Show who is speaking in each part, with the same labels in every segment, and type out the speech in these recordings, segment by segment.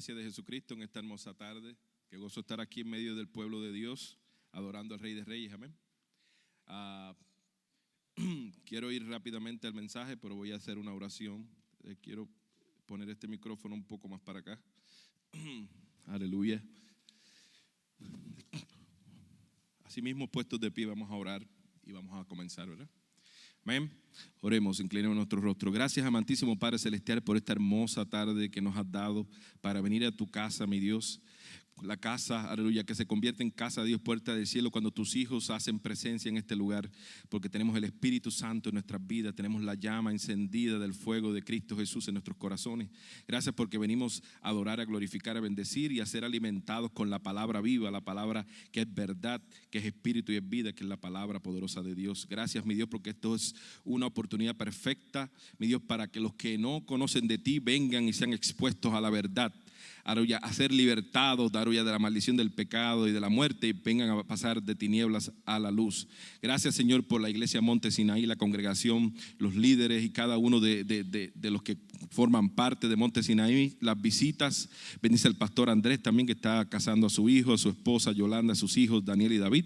Speaker 1: Iglesia de Jesucristo, en esta hermosa tarde. Qué gozo estar aquí en medio del pueblo de Dios, adorando al Rey de Reyes, amén. Quiero ir rápidamente al mensaje, pero voy a hacer una oración. Quiero poner este micrófono un poco más para acá. Aleluya. Asimismo, puestos de pie, vamos a orar y vamos a comenzar, ¿verdad? Amén. Oremos, inclinemos nuestro rostro. Gracias, amantísimo Padre Celestial, por esta hermosa tarde que nos has dado para venir a tu casa, mi Dios. La casa, aleluya, que se convierte en casa, Dios, puerta del cielo, cuando tus hijos hacen presencia en este lugar, porque tenemos el Espíritu Santo en nuestras vidas, tenemos la llama encendida del fuego de Cristo Jesús en nuestros corazones. Gracias porque venimos a adorar, a glorificar, a bendecir y a ser alimentados con la palabra viva, la palabra que es verdad, que es espíritu y es vida, que es la palabra poderosa de Dios. Gracias, mi Dios, porque esto es una oportunidad perfecta, mi Dios, para que los que no conocen de ti vengan y sean expuestos a la verdad, a ser libertados, de la maldición del pecado y de la muerte, y vengan a pasar de tinieblas a la luz. Gracias, Señor, por la iglesia Monte Sinaí, la congregación, los líderes y cada uno de los que forman parte de Monte Sinaí, las visitas. Bendice al pastor Andrés también, que está casando a su hijo, a su esposa Yolanda, a sus hijos Daniel y David,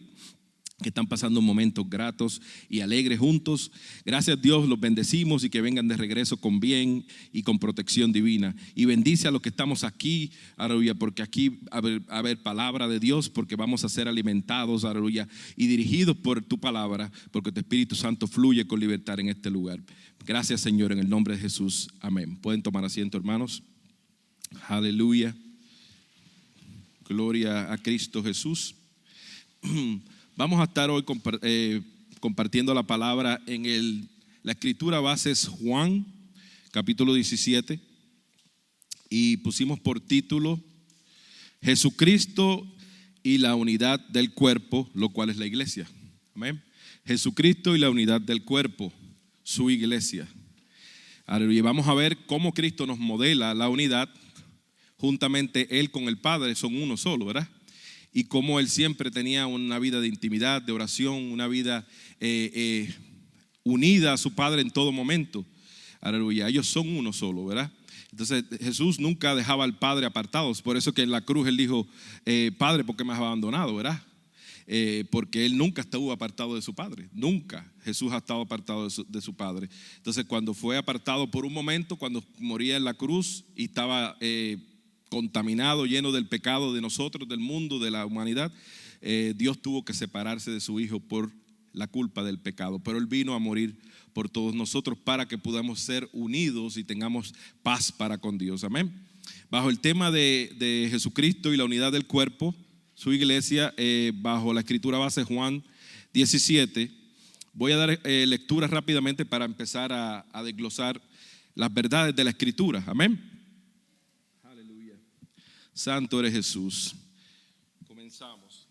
Speaker 1: que están pasando momentos gratos y alegres juntos. Gracias, Dios, los bendecimos y que vengan de regreso con bien y con protección divina. Y bendice a los que estamos aquí, aleluya, porque aquí va a haber palabra de Dios, porque vamos a ser alimentados, aleluya, y dirigidos por tu palabra, porque tu Espíritu Santo fluye con libertad en este lugar. Gracias, Señor, en el nombre de Jesús. Amén. Pueden tomar asiento, hermanos. Aleluya. Gloria a Cristo Jesús. Vamos a estar hoy compartiendo la palabra en la escritura base es Juan, capítulo 17, y pusimos por título Jesucristo y la unidad del cuerpo, lo cual es la iglesia. Amén. Jesucristo y la unidad del cuerpo, su iglesia. Aleluya. Vamos a ver cómo Cristo nos modela la unidad, juntamente Él con el Padre son uno solo, ¿verdad? Y cómo Él siempre tenía una vida de intimidad, de oración, una vida unida a su Padre en todo momento. Aleluya, ellos son uno solo, ¿verdad? Entonces Jesús nunca dejaba al Padre apartados. Por eso que en la cruz Él dijo, Padre, ¿por qué me has abandonado? ¿Verdad? Porque Él nunca estuvo apartado de su Padre. Nunca Jesús ha estado apartado de su Padre. Entonces cuando fue apartado por un momento, cuando moría en la cruz y estaba contaminado, lleno del pecado de nosotros, del mundo, de la humanidad, Dios tuvo que separarse de su Hijo por la culpa del pecado, pero Él vino a morir por todos nosotros para que podamos ser unidos y tengamos paz para con Dios. Amén. Bajo el tema de Jesucristo y la unidad del cuerpo, su iglesia, bajo la escritura base Juan 17, voy a dar lectura rápidamente para empezar a desglosar las verdades de la escritura. Amén. Santo eres Jesús. Comenzamos.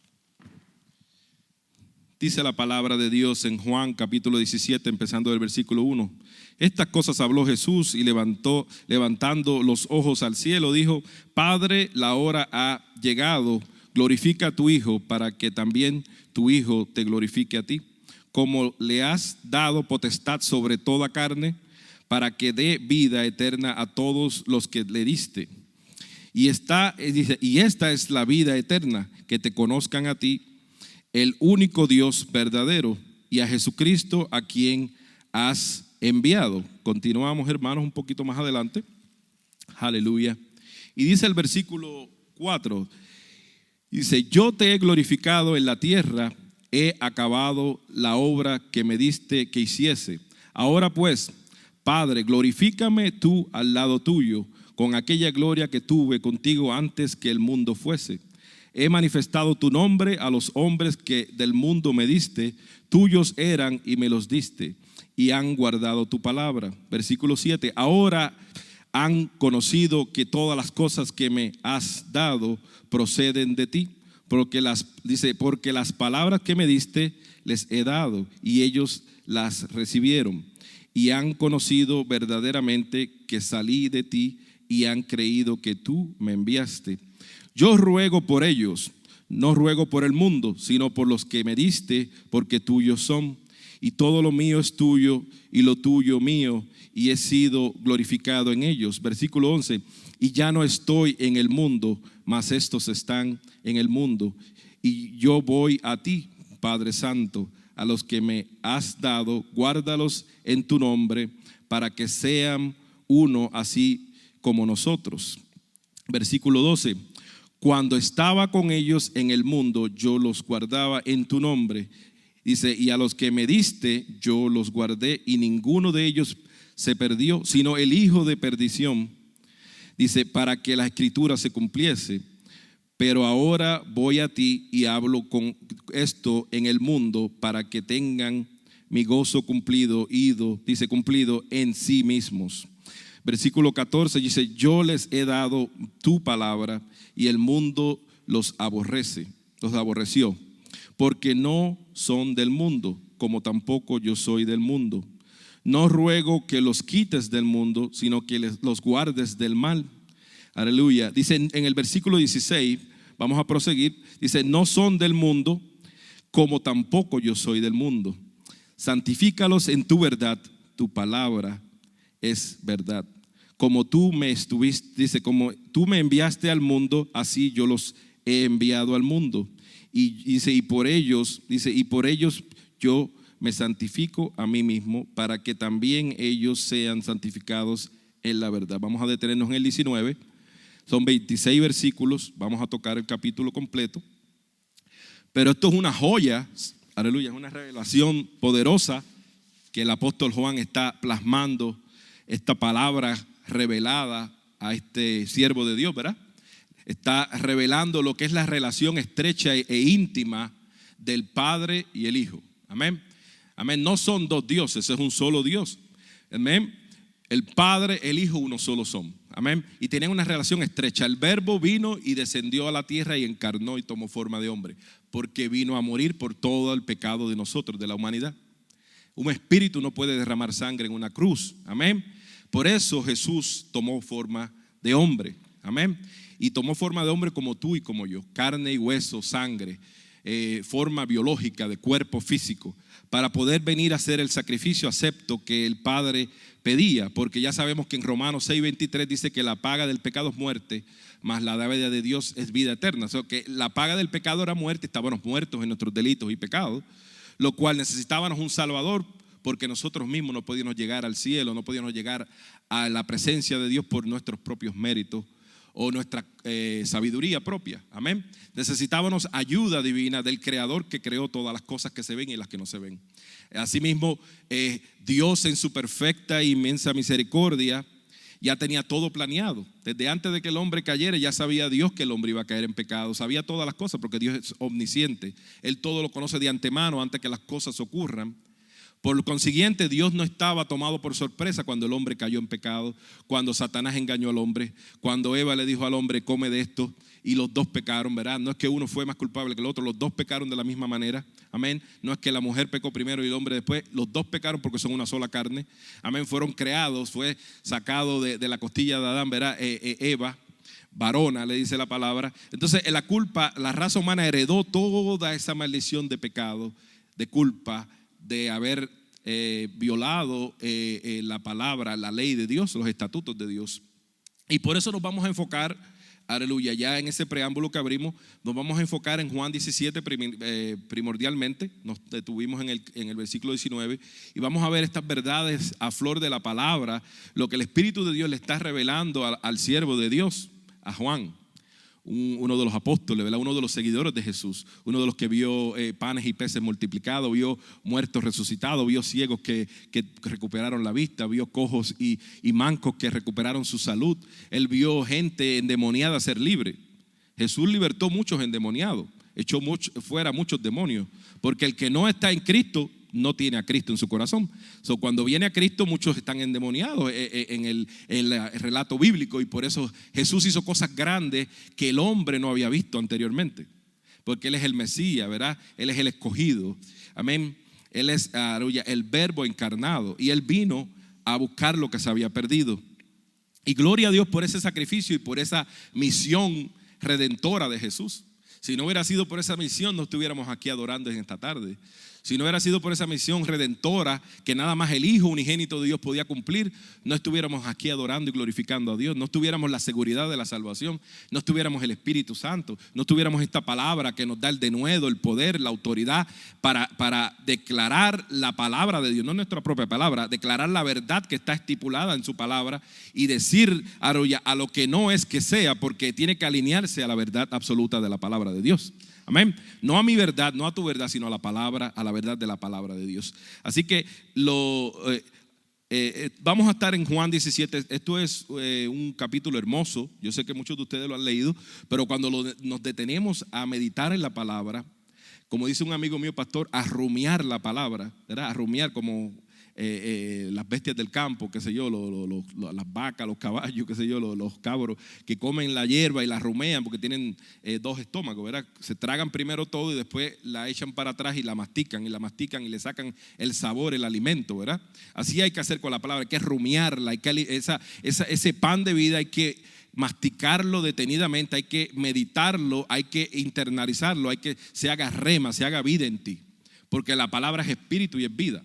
Speaker 1: Dice la palabra de Dios en Juan capítulo 17, empezando del versículo 1. Estas cosas habló Jesús y levantando los ojos al cielo, dijo: Padre, la hora ha llegado, glorifica a tu Hijo, para que también tu Hijo te glorifique a ti, como le has dado potestad sobre toda carne, para que dé vida eterna a todos los que le diste. Y esta es la vida eterna, que te conozcan a ti, el único Dios verdadero, y a Jesucristo, a quien has enviado. Continuamos, hermanos, un poquito más adelante. Aleluya. Y dice el versículo 4, dice: Yo te he glorificado en la tierra, he acabado la obra que me diste que hiciese. Ahora pues, Padre, glorifícame tú al lado tuyo, con aquella gloria que tuve contigo antes que el mundo fuese. He manifestado tu nombre a los hombres que del mundo me diste, tuyos eran y me los diste, y han guardado tu palabra. Versículo 7, ahora han conocido que todas las cosas que me has dado proceden de ti, porque las palabras que me diste les he dado, y ellos las recibieron, y han conocido verdaderamente que salí de ti, y han creído que tú me enviaste. Yo ruego por ellos, no ruego por el mundo, sino por los que me diste, porque tuyos son. y todo lo mío es tuyo y lo tuyo mío, y he sido glorificado en ellos. Versículo 11, y ya no estoy en el mundo, mas estos están en el mundo, y yo voy a ti, Padre Santo. A los que me has dado, guárdalos en tu nombre, para que sean uno así como nosotros. Versículo 12, cuando estaba con ellos en el mundo, yo los guardaba en tu nombre. Dice, y a los que me diste, yo los guardé, y ninguno de ellos se perdió, sino el hijo de perdición. Dice, para que la escritura se cumpliese. Pero ahora voy a ti y hablo con esto en el mundo, para que tengan mi gozo cumplido, dice cumplido en sí mismos. Versículo 14 dice, yo les he dado tu palabra y el mundo los aborreció, porque no son del mundo, como tampoco yo soy del mundo. No ruego que los quites del mundo, sino que los guardes del mal. Aleluya. Dice en el versículo 16, vamos a proseguir, dice, no son del mundo, como tampoco yo soy del mundo. Santifícalos en tu verdad, tu palabra es verdad. Como tú me estuviste, dice, como tú me enviaste al mundo, así yo los he enviado al mundo. Y dice, y por ellos yo me santifico a mí mismo, para que también ellos sean santificados en la verdad. Vamos a detenernos en el 19. Son 26 versículos, vamos a tocar el capítulo completo. Pero esto es una joya, aleluya, es una revelación poderosa que el apóstol Juan está plasmando, esta palabra revelada a este siervo de Dios, ¿verdad? Está revelando lo que es la relación estrecha e íntima del Padre y el Hijo. Amén. Amén. No son dos dioses, es un solo Dios. Amén. El Padre, el Hijo, uno solo son. Amén. Y tenían una relación estrecha. El Verbo vino y descendió a la tierra y encarnó y tomó forma de hombre, porque vino a morir por todo el pecado de nosotros, de la humanidad. Un espíritu no puede derramar sangre en una cruz. Amén. Por eso Jesús tomó forma de hombre. Amén. Y tomó forma de hombre como tú y como yo, carne y hueso, sangre, forma biológica de cuerpo físico, para poder venir a hacer el sacrificio acepto que el Padre pedía, porque ya sabemos que en Romanos 6:23 dice que la paga del pecado es muerte, mas la dádiva de Dios es vida eterna. O sea, que la paga del pecado era muerte, estábamos muertos en nuestros delitos y pecados, lo cual necesitábamos un Salvador, porque nosotros mismos no podíamos llegar al cielo, no podíamos llegar a la presencia de Dios por nuestros propios méritos o nuestra sabiduría propia. Amén. Necesitábamos ayuda divina del Creador que creó todas las cosas que se ven y las que no se ven. Asimismo, Dios en su perfecta e inmensa misericordia ya tenía todo planeado. Desde antes de que el hombre cayera, ya sabía Dios que el hombre iba a caer en pecado. Sabía todas las cosas porque Dios es omnisciente. Él todo lo conoce de antemano antes que las cosas ocurran. Por consiguiente, Dios no estaba tomado por sorpresa cuando el hombre cayó en pecado, cuando Satanás engañó al hombre, cuando Eva le dijo al hombre, come de esto, y los dos pecaron, ¿verdad? No es que uno fue más culpable que el otro, los dos pecaron de la misma manera, amén. No es que la mujer pecó primero y el hombre después, los dos pecaron porque son una sola carne, amén. Fueron creados, fue sacado de la costilla de Adán, ¿verdad? Eva, varona, le dice la palabra. Entonces, la culpa, la raza humana heredó toda esa maldición de pecado, de culpa, de haber violado la palabra, la ley de Dios, los estatutos de Dios. Y por eso nos vamos a enfocar, aleluya, ya en ese preámbulo que abrimos, nos vamos a enfocar en Juan 17 primordialmente. Nos detuvimos en el versículo 19 y vamos a ver estas verdades a flor de la palabra, lo que el Espíritu de Dios le está revelando al siervo de Dios, a Juan, uno de los apóstoles, ¿verdad? Uno de los seguidores de Jesús, uno de los que vio panes y peces multiplicados, vio muertos resucitados, vio ciegos que recuperaron la vista, vio cojos y mancos que recuperaron su salud. Él vio gente endemoniada ser libre. Jesús libertó muchos endemoniados, echó fuera muchos demonios, porque el que no está en Cristo no tiene a Cristo en su corazón. Cuando viene a Cristo, muchos están endemoniados en el relato bíblico, y por eso Jesús hizo cosas grandes que el hombre no había visto anteriormente, porque Él es el Mesías, ¿verdad? Él es el escogido, amén. Él es el Verbo encarnado, y Él vino a buscar lo que se había perdido. Y gloria a Dios por ese sacrificio y por esa misión redentora de Jesús. Si no hubiera sido por esa misión, no estuviéramos aquí adorando en esta tarde. Si no hubiera sido por esa misión redentora que nada más el Hijo unigénito de Dios podía cumplir, no estuviéramos aquí adorando y glorificando a Dios, no tuviéramos la seguridad de la salvación, no tuviéramos el Espíritu Santo, no tuviéramos esta palabra que nos da el denuedo, el poder, la autoridad para declarar la palabra de Dios, no nuestra propia palabra, declarar la verdad que está estipulada en su palabra y decir a lo que no es que sea, porque tiene que alinearse a la verdad absoluta de la palabra de Dios. Amén. No a mi verdad, no a tu verdad, sino a la palabra, a la verdad de la palabra de Dios. Así que vamos a estar en Juan 17. Esto es un capítulo hermoso. Yo sé que muchos de ustedes lo han leído, pero cuando nos detenemos a meditar en la palabra, como dice un amigo mío, pastor, a rumiar la palabra, ¿verdad? A rumiar como las bestias del campo, qué sé yo, las vacas, los caballos, qué sé yo, los cabros que comen la hierba y la rumean porque tienen dos estómagos, ¿verdad? Se tragan primero todo y después la echan para atrás y la mastican y le sacan el sabor, el alimento, ¿verdad? Así hay que hacer con la palabra, hay que rumiarla, ese pan de vida hay que masticarlo detenidamente, hay que meditarlo, hay que internalizarlo, hay que se haga rema, se haga vida en ti, porque la palabra es espíritu y es vida.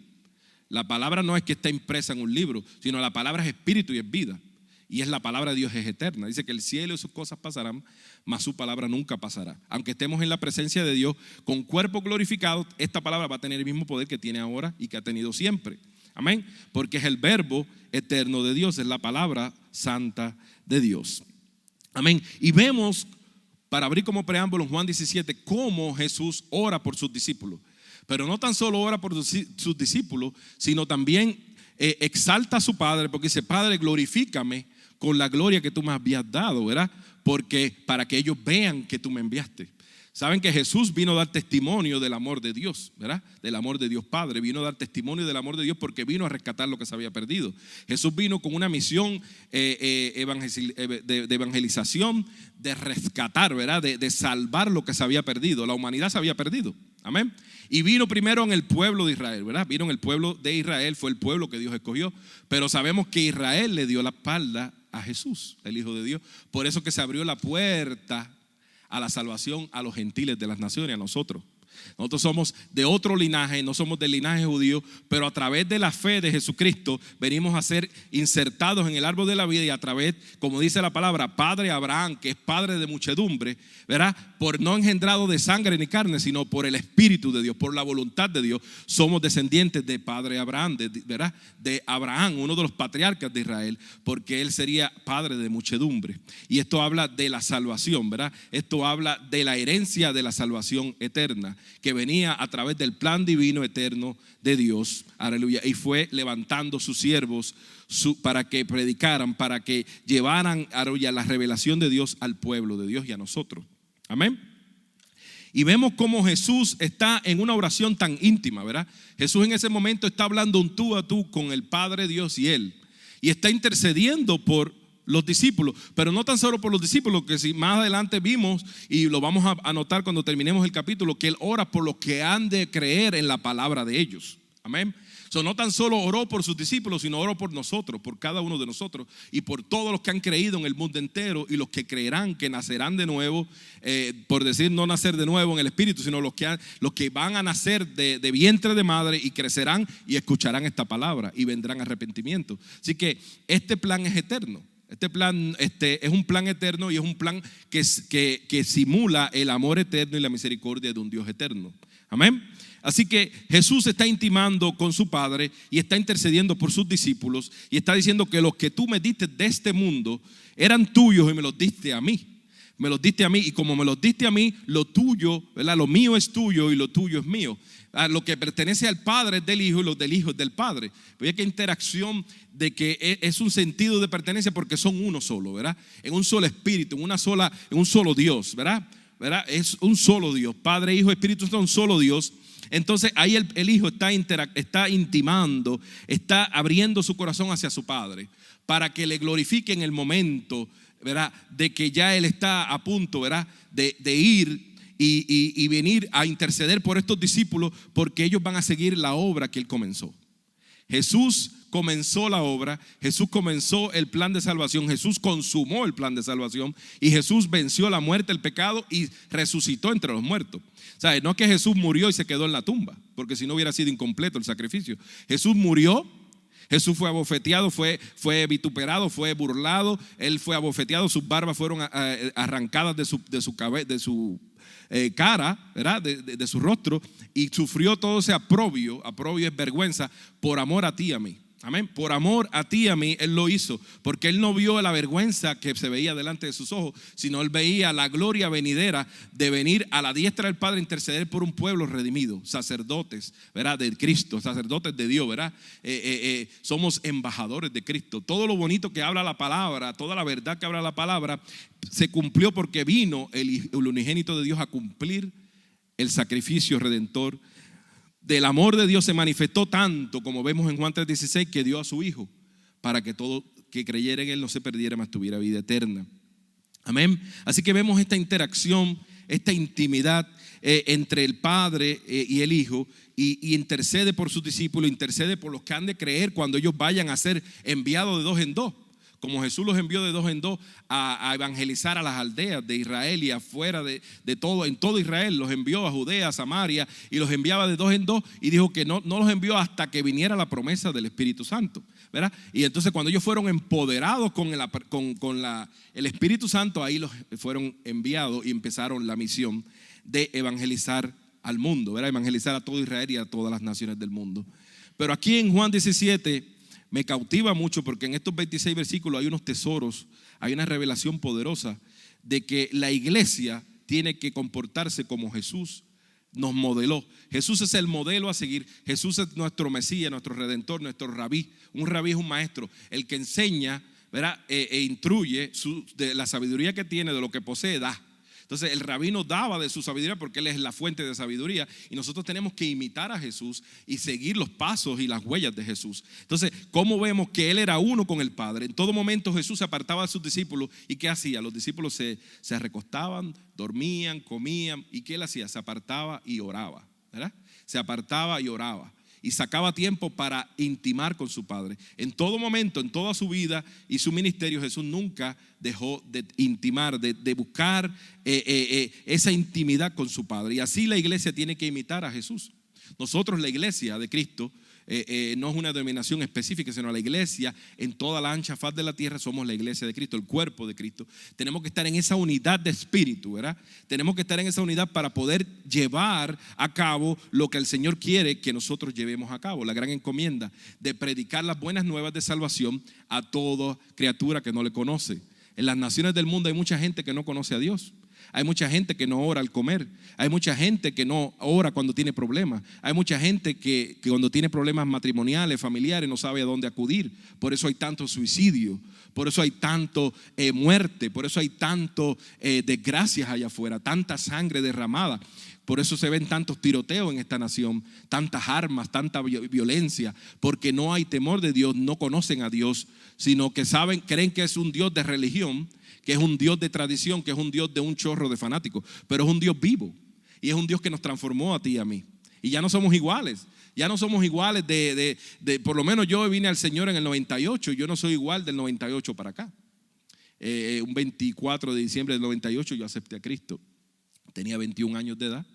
Speaker 1: La palabra no es que está impresa en un libro, sino la palabra es espíritu y es vida. Y es la palabra de Dios, es eterna. Dice que el cielo y sus cosas pasarán, mas su palabra nunca pasará. Aunque estemos en la presencia de Dios con cuerpo glorificado, esta palabra va a tener el mismo poder que tiene ahora y que ha tenido siempre. Amén. Porque es el verbo eterno de Dios, es la palabra santa de Dios. Amén. Y vemos, para abrir como preámbulo en Juan 17, cómo Jesús ora por sus discípulos. Pero no tan solo ora por sus discípulos, sino también exalta a su Padre, porque dice: Padre, glorifícame con la gloria que tú me habías dado, ¿verdad? Porque para que ellos vean que tú me enviaste. Saben que Jesús vino a dar testimonio del amor de Dios, ¿verdad? Del amor de Dios Padre. Vino a dar testimonio del amor de Dios porque vino a rescatar lo que se había perdido. Jesús vino con una misión de evangelización, de rescatar, ¿verdad? De salvar lo que se había perdido. La humanidad se había perdido. Amén. Y vino primero en el pueblo de Israel, ¿verdad? Vino en el pueblo de Israel, fue el pueblo que Dios escogió. Pero sabemos que Israel le dio la espalda a Jesús, el Hijo de Dios. Por eso que se abrió la puerta a la salvación a los gentiles de las naciones, a nosotros. Nosotros somos de otro linaje, no somos del linaje judío, pero a través de la fe de Jesucristo venimos a ser insertados en el árbol de la vida, y a través, como dice la palabra, Padre Abraham, que es padre de muchedumbre, ¿verdad? Por no engendrado de sangre ni carne, sino por el Espíritu de Dios, por la voluntad de Dios, somos descendientes de Padre Abraham, ¿verdad? De Abraham, uno de los patriarcas de Israel, porque él sería padre de muchedumbre. Y esto habla de la salvación, ¿verdad? Esto habla de la herencia de la salvación eterna, que venía a través del plan divino eterno de Dios, aleluya, y fue levantando sus siervos para que predicaran, para que llevaran, aleluya, la revelación de Dios al pueblo de Dios y a nosotros. Amén. Y vemos cómo Jesús está en una oración tan íntima, ¿verdad? Jesús en ese momento está hablando un tú a tú con el Padre Dios y Él, y está intercediendo por los discípulos, pero no tan solo por los discípulos, que si más adelante vimos, y lo vamos a notar cuando terminemos el capítulo, que Él ora por los que han de creer en la palabra de ellos. Amén. No tan solo oró por sus discípulos, sino oró por nosotros, por cada uno de nosotros, y por todos los que han creído en el mundo entero, y los que creerán, que nacerán de nuevo, por decir no nacer de nuevo en el Espíritu, sino los que van a nacer de vientre de madre, y crecerán y escucharán esta palabra y vendrán arrepentimiento. Así que este plan es eterno. Este plan es un plan eterno, y es un plan que simula el amor eterno y la misericordia de un Dios eterno. Amén. Así que Jesús está intimando con su Padre y está intercediendo por sus discípulos, y está diciendo que los que tú me diste de este mundo eran tuyos y me los diste a mí. Me los diste a mí, y como me los diste a mí, lo tuyo, ¿verdad? Lo mío es tuyo y lo tuyo es mío. Lo que pertenece al Padre es del Hijo, y lo del Hijo es del Padre. Pero qué interacción de que es un sentido de pertenencia, porque son uno solo, ¿verdad? En un solo espíritu, en un solo Dios, ¿verdad? Es un solo Dios, Padre, Hijo, Espíritu Santo, un solo Dios. Entonces ahí el Hijo está intimando, está abriendo su corazón hacia su Padre, para que le glorifique en el momento, ¿verdad? De que ya Él está a punto, ¿verdad? De ir y venir a interceder por estos discípulos, porque ellos van a seguir la obra que Él comenzó. Jesús comenzó la obra, Jesús comenzó el plan de salvación, Jesús consumó el plan de salvación y Jesús venció la muerte, el pecado y resucitó entre los muertos. ¿Sabe? No es que Jesús murió y se quedó en la tumba, porque si no hubiera sido incompleto el sacrificio. Jesús murió, Jesús fue abofeteado, fue vituperado, fue burlado, él fue abofeteado, sus barbas fueron arrancadas de su cara, ¿verdad? De su rostro, y sufrió todo ese aprobio es vergüenza, por amor a ti y a mí. Amén. Por amor a ti y a mí Él lo hizo, porque Él no vio la vergüenza que se veía delante de sus ojos, sino Él veía la gloria venidera de venir a la diestra del Padre a interceder por un pueblo redimido, sacerdotes, ¿verdad? De Cristo, sacerdotes de Dios, ¿verdad? Somos embajadores de Cristo. Todo lo bonito que habla la palabra, toda la verdad que habla la palabra, se cumplió porque vino el unigénito de Dios a cumplir el sacrificio redentor. Del amor de Dios se manifestó tanto, como vemos en Juan 3:16, que dio a su Hijo para que todo que creyera en Él no se perdiera, mas tuviera vida eterna. Amén. Así que vemos esta interacción, esta intimidad entre el Padre y el Hijo, y intercede por sus discípulos, intercede por los que han de creer cuando ellos vayan a ser enviados de dos en dos. Como Jesús los envió de dos en dos a evangelizar a las aldeas de Israel y afuera de todo, en todo Israel, los envió a Judea, a Samaria, y los enviaba de dos en dos, y dijo que no los envió hasta que viniera la promesa del Espíritu Santo, ¿verdad? Y entonces cuando ellos fueron empoderados con el Espíritu Santo, ahí los fueron enviados y empezaron la misión de evangelizar al mundo, ¿verdad? Evangelizar a todo Israel y a todas las naciones del mundo. Pero aquí en Juan 17 me cautiva mucho, porque en estos 26 versículos hay unos tesoros, hay una revelación poderosa de que la iglesia tiene que comportarse como Jesús nos modeló. Jesús es el modelo a seguir. Jesús es nuestro Mesías, nuestro Redentor, nuestro Rabí. Un rabí es un maestro, el que enseña, ¿verdad? Instruye de la sabiduría que tiene, de lo que posee, da. Entonces el rabí nos daba de su sabiduría porque Él es la fuente de sabiduría, y nosotros tenemos que imitar a Jesús y seguir los pasos y las huellas de Jesús. Entonces, ¿cómo vemos que Él era uno con el Padre? En todo momento Jesús se apartaba de sus discípulos, y ¿qué hacía? Los discípulos se recostaban, dormían, comían, y ¿qué Él hacía? Se apartaba y oraba, ¿verdad? Se apartaba y oraba, y sacaba tiempo para intimar con su Padre. En todo momento, en toda su vida y su ministerio, Jesús nunca dejó de intimar, de buscar esa intimidad con su Padre. Y así la iglesia tiene que imitar a Jesús. Nosotros, la iglesia de Cristo, no es una denominación específica, sino la iglesia en toda la ancha faz de la tierra. Somos la iglesia de Cristo, el cuerpo de Cristo. Tenemos que estar en esa unidad de espíritu, ¿verdad? Tenemos que estar en esa unidad para poder llevar a cabo lo que el Señor quiere que nosotros llevemos a cabo. La gran encomienda de predicar las buenas nuevas de salvación a toda criatura que no le conoce. En las naciones del mundo hay mucha gente que no conoce a Dios. Hay mucha gente que no ora al comer. Hay mucha gente que no ora cuando tiene problemas. Hay mucha gente que cuando tiene problemas matrimoniales, familiares, no sabe a dónde acudir. Por eso hay tanto suicidio. Por eso hay tanto muerte. Por eso hay tanto desgracias allá afuera. Tanta sangre derramada. Por eso se ven tantos tiroteos en esta nación, tantas armas, tanta violencia, porque no hay temor de Dios, no conocen a Dios, sino que creen que es un Dios de religión, que es un Dios de tradición, que es un Dios de un chorro de fanáticos, pero es un Dios vivo, y es un Dios que nos transformó a ti y a mí, y ya no somos iguales. Ya no somos iguales por lo menos yo vine al Señor en el 98, yo no soy igual del 98 para acá. Un 24 de diciembre del 98 yo acepté a Cristo. Tenía 21 años de edad,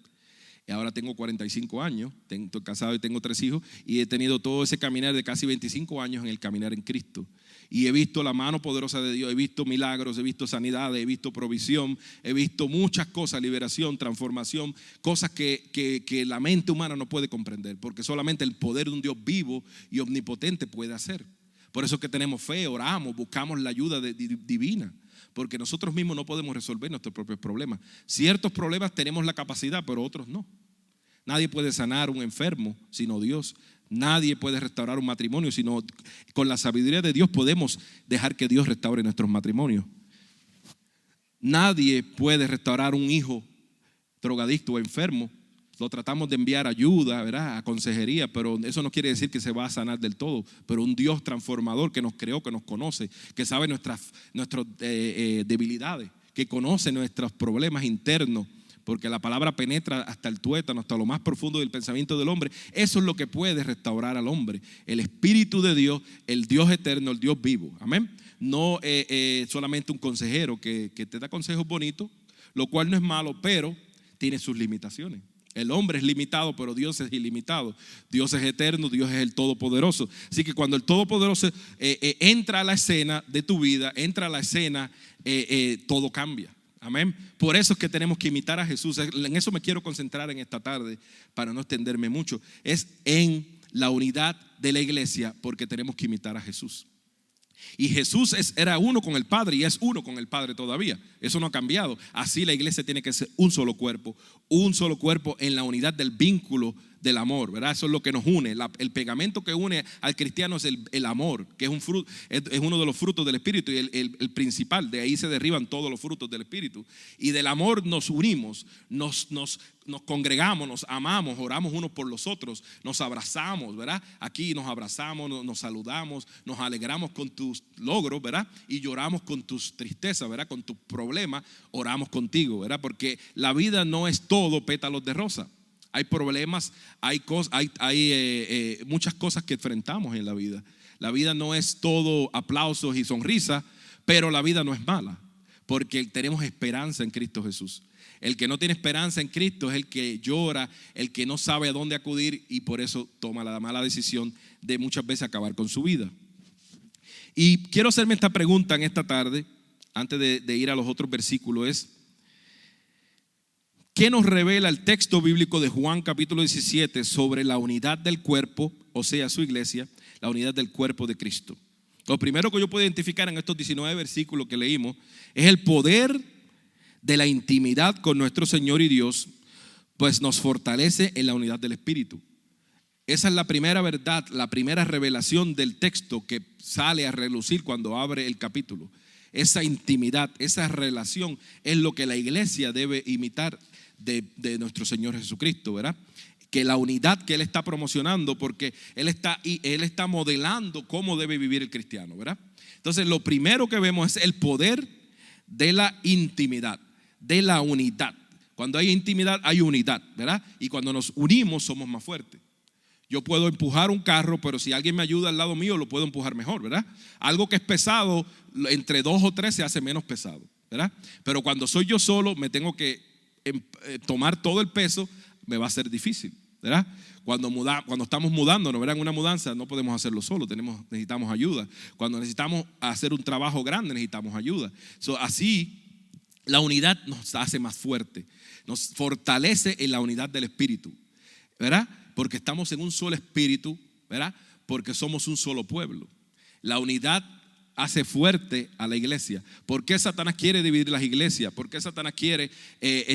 Speaker 1: y ahora tengo 45 años, estoy casado y tengo 3 hijos, y he tenido todo ese caminar de casi 25 años en el caminar en Cristo. Y he visto la mano poderosa de Dios, he visto milagros, he visto sanidades, he visto provisión, he visto muchas cosas, liberación, transformación, cosas que la mente humana no puede comprender, porque solamente el poder de un Dios vivo y omnipotente puede hacer. Por eso es que tenemos fe, oramos, buscamos la ayuda divina, porque nosotros mismos no podemos resolver nuestros propios problemas. Ciertos problemas tenemos la capacidad, pero otros no. Nadie puede sanar un enfermo sino Dios. Nadie puede restaurar un matrimonio sino con la sabiduría de Dios podemos dejar que Dios restaure nuestros matrimonios. Nadie puede restaurar un hijo drogadicto o enfermo. Lo tratamos de enviar ayuda, ¿verdad? A consejería, pero eso no quiere decir que se va a sanar del todo. Pero un Dios transformador que nos creó, que nos conoce, que sabe nuestras debilidades, que conoce nuestros problemas internos, porque la palabra penetra hasta el tuétano, hasta lo más profundo del pensamiento del hombre. Eso es lo que puede restaurar al hombre, el Espíritu de Dios, el Dios eterno, el Dios vivo, amén. No solamente un consejero que te da consejos bonitos, lo cual no es malo, pero tiene sus limitaciones. El hombre es limitado, pero Dios es ilimitado. Dios es eterno, Dios es el Todopoderoso. Así que cuando el Todopoderoso entra a la escena de tu vida, entra a la escena, todo cambia. Amén. Por eso es que tenemos que imitar a Jesús. En eso me quiero concentrar en esta tarde, para no extenderme mucho. Es en la unidad de la iglesia, porque tenemos que imitar a Jesús. Y Jesús era uno con el Padre y es uno con el Padre todavía. Eso no ha cambiado. Así la iglesia tiene que ser un solo cuerpo en la unidad del vínculo del amor, ¿verdad? Eso es lo que nos une. El pegamento que une al cristiano es el amor, que es un fruto, es uno de los frutos del Espíritu y el principal. De ahí se derriban todos los frutos del Espíritu. Y del amor nos unimos, nos congregamos, nos amamos, oramos unos por los otros, nos abrazamos, ¿verdad? Aquí nos abrazamos, nos saludamos, nos alegramos con tus logros, ¿verdad? Y lloramos con tus tristezas, ¿verdad? Con tus problemas, oramos contigo, ¿verdad? Porque la vida no es todo pétalos de rosa. Hay problemas, hay muchas cosas que enfrentamos en la vida. La vida no es todo aplausos y sonrisas, pero la vida no es mala, porque tenemos esperanza en Cristo Jesús. El que no tiene esperanza en Cristo es el que llora, el que no sabe a dónde acudir y por eso toma la mala decisión de muchas veces acabar con su vida. Y quiero hacerme esta pregunta en esta tarde, antes de ir a los otros versículos, es: ¿qué nos revela el texto bíblico de Juan capítulo 17 sobre la unidad del cuerpo, o sea, su iglesia, la unidad del cuerpo de Cristo? Lo primero que yo puedo identificar en estos 19 versículos que leímos es el poder de la intimidad con nuestro Señor y Dios, pues nos fortalece en la unidad del Espíritu. Esa es la primera verdad, la primera revelación del texto que sale a relucir cuando abre el capítulo. Esa intimidad, esa relación es lo que la iglesia debe imitar de nuestro Señor Jesucristo, ¿verdad? Que la unidad que Él está promocionando, porque Él está modelando cómo debe vivir el cristiano, ¿verdad? Entonces lo primero que vemos es el poder de la intimidad, de la unidad. Cuando hay intimidad hay unidad, ¿verdad? Y cuando nos unimos somos más fuertes. Yo puedo empujar un carro, pero si alguien me ayuda al lado mío lo puedo empujar mejor, ¿verdad? Algo que es pesado, entre 2 o 3 se hace menos pesado, ¿verdad? Pero cuando soy yo solo, me tengo que tomar todo el peso, me va a ser difícil, ¿verdad? Cuando estamos mudándonos, ¿verdad? En una mudanza no podemos hacerlo solo, necesitamos ayuda. Cuando necesitamos hacer un trabajo grande necesitamos ayuda. Así la unidad nos hace más fuerte, nos fortalece en la unidad del Espíritu, ¿verdad? Porque estamos en un solo espíritu, ¿verdad? Porque somos un solo pueblo. La unidad hace fuerte a la iglesia. ¿Por qué Satanás quiere dividir las iglesias? ¿Por qué Satanás quiere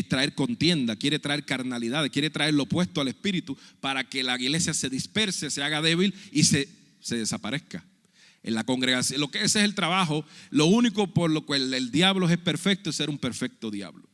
Speaker 1: traer contienda, quiere traer carnalidad, quiere traer lo opuesto al espíritu para que la iglesia se disperse, se haga débil y se desaparezca? En la congregación, ese es el trabajo. Lo único por lo cual el diablo es perfecto es ser un perfecto diablo.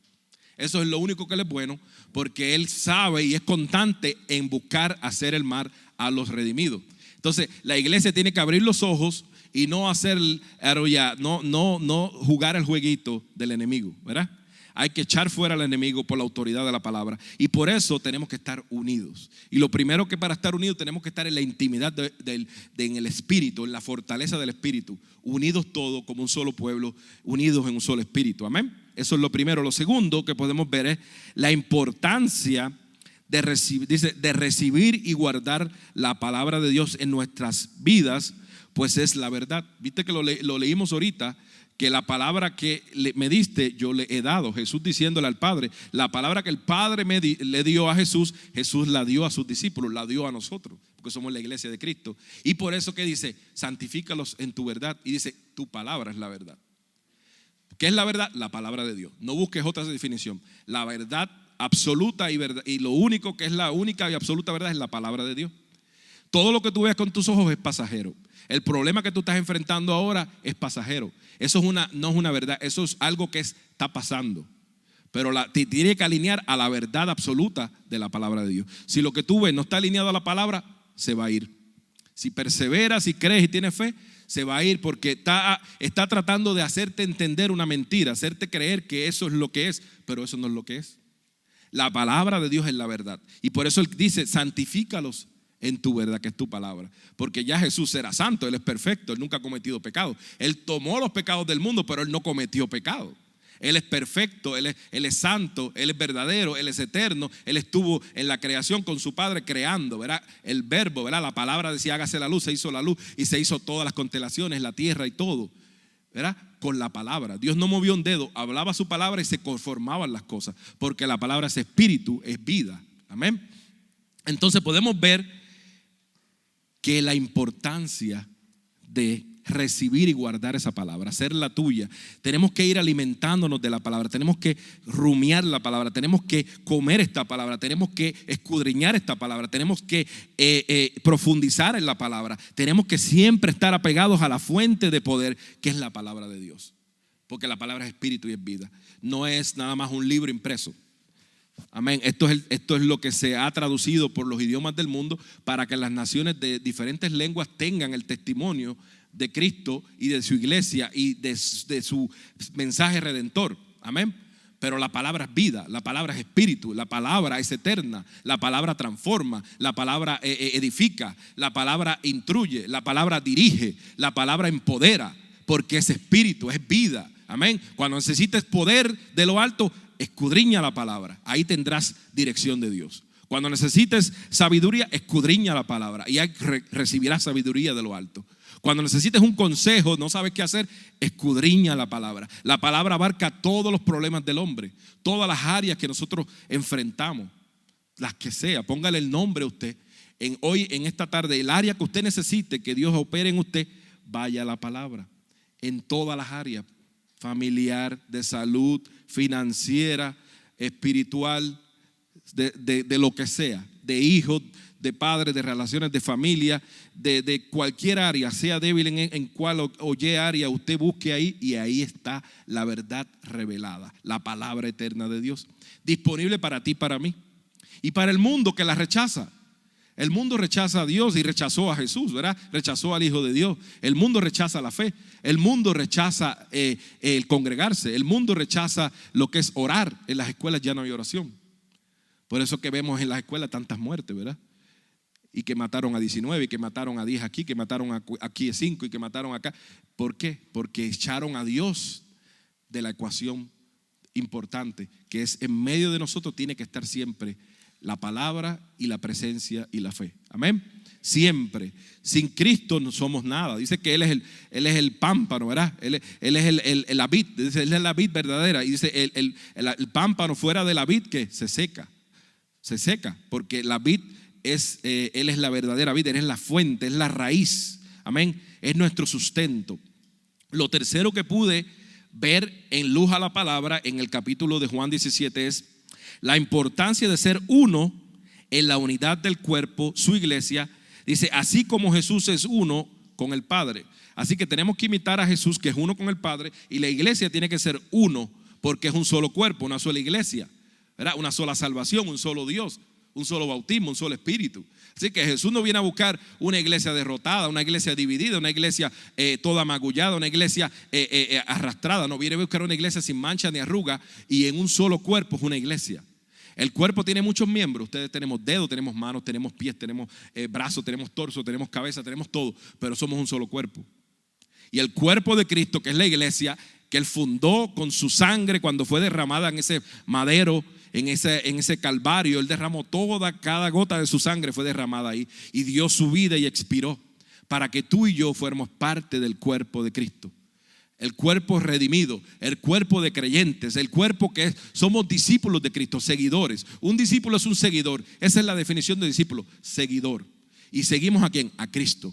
Speaker 1: Eso es lo único que le es bueno, porque él sabe y es constante en buscar hacer el mal a los redimidos. Entonces la iglesia tiene que abrir los ojos y no hacer no jugar el jueguito del enemigo, ¿verdad? Hay que echar fuera al enemigo por la autoridad de la palabra. Y por eso tenemos que estar unidos. Y lo primero que para estar unidos tenemos que estar en la intimidad en el espíritu, en la fortaleza del espíritu. Unidos todos como un solo pueblo, unidos en un solo espíritu. Amén. Eso es lo primero. Lo segundo que podemos ver es la importancia de recibir y guardar la palabra de Dios en nuestras vidas, pues es la verdad. Viste que lo leímos ahorita, que la palabra que me diste yo le he dado. Jesús diciéndole al Padre, la palabra que el Padre le dio a Jesús, Jesús la dio a sus discípulos, la dio a nosotros, porque somos la iglesia de Cristo. Y por eso que dice, santifícalos en tu verdad. Y dice, tu palabra es la verdad. ¿Qué es la verdad? La palabra de Dios. No busques otra definición. La verdad absoluta y lo único que es la única y absoluta verdad es la palabra de Dios. Todo lo que tú veas con tus ojos es pasajero. El problema que tú estás enfrentando ahora es pasajero. Eso no es una verdad, eso es algo que está pasando. Pero te tiene que alinear a la verdad absoluta de la palabra de Dios. Si lo que tú ves no está alineado a la palabra, se va a ir. Si perseveras, si crees y tienes fe, se va a ir, porque está tratando de hacerte entender una mentira, hacerte creer que eso es lo que es, pero eso no es lo que es. La palabra de Dios es la verdad. Y por eso Él dice, santifícalos en tu verdad, que es tu palabra. Porque ya Jesús era santo, Él es perfecto, Él nunca ha cometido pecado. Él tomó los pecados del mundo, pero Él no cometió pecado. Él es perfecto, Él es santo, Él es verdadero, Él es eterno. Él estuvo en la creación con su Padre creando, ¿verdad? El verbo, ¿verdad? La palabra decía hágase la luz, se hizo la luz y se hizo todas las constelaciones, la tierra y todo, ¿verdad? Con la palabra. Dios no movió un dedo, hablaba su palabra y se conformaban las cosas, porque la palabra es espíritu, es vida. Amén. Entonces podemos ver que la importancia de recibir y guardar esa palabra, hacerla tuya, tenemos que ir alimentándonos de la palabra, tenemos que rumiar la palabra, tenemos que comer esta palabra, tenemos que escudriñar esta palabra, tenemos que profundizar en la palabra, tenemos que siempre estar apegados a la fuente de poder que es la palabra de Dios, porque la palabra es espíritu y es vida, no es nada más un libro impreso. Amén. Esto es lo que se ha traducido por los idiomas del mundo para que las naciones de diferentes lenguas tengan el testimonio de Cristo y de su iglesia y de su mensaje redentor. Amén. Pero la palabra es vida, la palabra es espíritu, la palabra es eterna, la palabra transforma, la palabra edifica, la palabra instruye, la palabra dirige, la palabra empodera, porque es espíritu, es vida. Amén. Cuando necesites poder de lo alto, escudriña la palabra, ahí tendrás dirección de Dios. Cuando necesites sabiduría, escudriña la palabra y ahí recibirás sabiduría de lo alto. Cuando necesites un consejo, no sabes qué hacer, escudriña la palabra. La palabra abarca todos los problemas del hombre, todas las áreas que nosotros enfrentamos, las que sea, póngale el nombre a usted. Hoy, en esta tarde, el área que usted necesite que Dios opere en usted, vaya a la palabra, en todas las áreas, familiar, de salud, financiera, espiritual, de lo que sea, de hijos, de padres, de relaciones, de familia, de cualquier área, sea débil en cual oye área, usted busque ahí y ahí está la verdad revelada, la palabra eterna de Dios, disponible para ti, para mí y para el mundo que la rechaza. El mundo rechaza a Dios y rechazó a Jesús, ¿verdad? Rechazó al Hijo de Dios. El mundo rechaza la fe. El mundo rechaza el congregarse. El mundo rechaza lo que es orar. En las escuelas ya no hay oración. Por eso que vemos en las escuelas tantas muertes, ¿verdad? Y que mataron a 19, y que mataron a 10 aquí, que mataron aquí a 5 y que mataron acá. ¿Por qué? Porque echaron a Dios de la ecuación importante, que es en medio de nosotros tiene que estar siempre la palabra y la presencia y la fe. Amén. Siempre. Sin Cristo no somos nada. Dice que Él es el pámpano, ¿verdad? Él es la vid. Dice, Él es la vid verdadera. Y dice el pámpano fuera de la vid que se seca. Se seca. Porque la vid Él es la verdadera vid. Él es la fuente, es la raíz. Amén. Es nuestro sustento. Lo tercero que pude ver en luz a la palabra en el capítulo de Juan 17 es la importancia de ser uno en la unidad del cuerpo, su iglesia. Dice, así como Jesús es uno con el Padre. Así que tenemos que imitar a Jesús, que es uno con el Padre, y la iglesia tiene que ser uno, porque es un solo cuerpo, una sola iglesia, ¿verdad? Una sola salvación, un solo Dios, un solo bautismo, un solo espíritu. Así que Jesús no viene a buscar una iglesia derrotada, una iglesia dividida, una iglesia toda magullada, una iglesia arrastrada. No viene a buscar una iglesia sin mancha ni arruga y en un solo cuerpo es una iglesia. El cuerpo tiene muchos miembros. Ustedes tenemos dedos, tenemos manos, tenemos pies, tenemos brazos, tenemos torso, tenemos cabeza, tenemos todo, pero somos un solo cuerpo. Y el cuerpo de Cristo, que es la iglesia, que Él fundó con su sangre cuando fue derramada en ese madero, en ese calvario, Él derramó cada gota de su sangre fue derramada ahí y dio su vida y expiró para que tú y yo fuéramos parte del cuerpo de Cristo. El cuerpo redimido, el cuerpo de creyentes, el cuerpo que somos discípulos de Cristo, seguidores. Un discípulo es un seguidor. Esa es la definición de discípulo, seguidor. ¿Y seguimos a quién? A Cristo.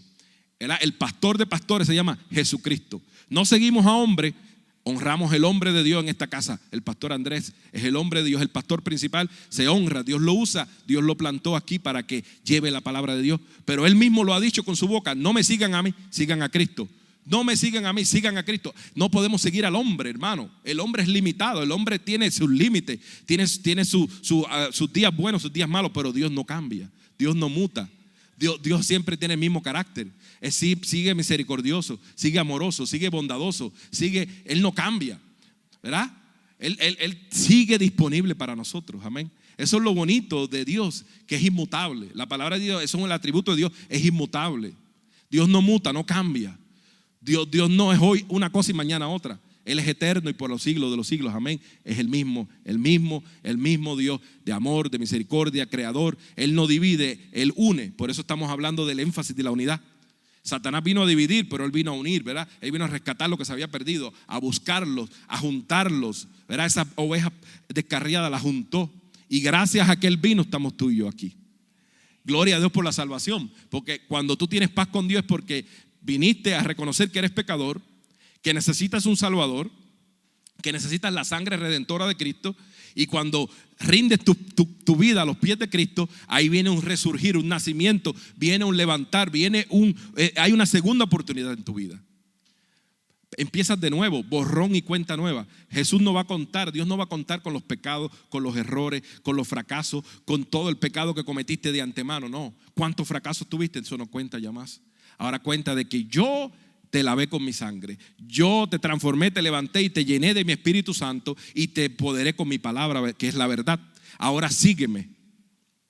Speaker 1: El pastor de pastores se llama Jesucristo. No seguimos a hombre, honramos el hombre de Dios en esta casa. El pastor Andrés es el hombre de Dios, el pastor principal. Se honra, Dios lo usa, Dios lo plantó aquí para que lleve la palabra de Dios. Pero Él mismo lo ha dicho con su boca, no me sigan a mí, sigan a Cristo. No me sigan a mí, sigan a Cristo. No podemos seguir al hombre, hermano. El hombre es limitado, el hombre tiene sus límites, tiene sus días buenos, sus días malos, pero Dios no cambia, Dios no muta. Dios siempre tiene el mismo carácter. Sigue misericordioso, sigue amoroso, sigue bondadoso, Él no cambia, ¿verdad? Él sigue disponible para nosotros, amén. Eso es lo bonito de Dios, que es inmutable. La palabra de Dios, eso es el atributo de Dios, es inmutable. Dios no muta, no cambia. Dios no es hoy una cosa y mañana otra. Él es eterno y por los siglos de los siglos, amén. Es el mismo Dios de amor, de misericordia, creador. Él no divide, Él une. Por eso estamos hablando del énfasis de la unidad. Satanás vino a dividir, pero Él vino a unir, ¿verdad? Él vino a rescatar lo que se había perdido, a buscarlos, a juntarlos, ¿verdad? Esa oveja descarriada la juntó. Y gracias a que Él vino, estamos tú y yo aquí. Gloria a Dios por la salvación. Porque cuando tú tienes paz con Dios es porque viniste a reconocer que eres pecador, que necesitas un Salvador, que necesitas la sangre redentora de Cristo. Y cuando rindes tu vida a los pies de Cristo, ahí viene un resurgir, un nacimiento, viene un levantar, hay una segunda oportunidad en tu vida. Empiezas de nuevo, borrón y cuenta nueva. Jesús no va a contar, Dios no va a contar con los pecados, con los errores, con los fracasos, con todo el pecado que cometiste de antemano. No, ¿cuántos fracasos tuviste? Eso no cuenta ya más. Ahora cuenta de que yo te lavé con mi sangre, yo te transformé, te levanté y te llené de mi Espíritu Santo y te empoderé con mi palabra, que es la verdad. Ahora sígueme,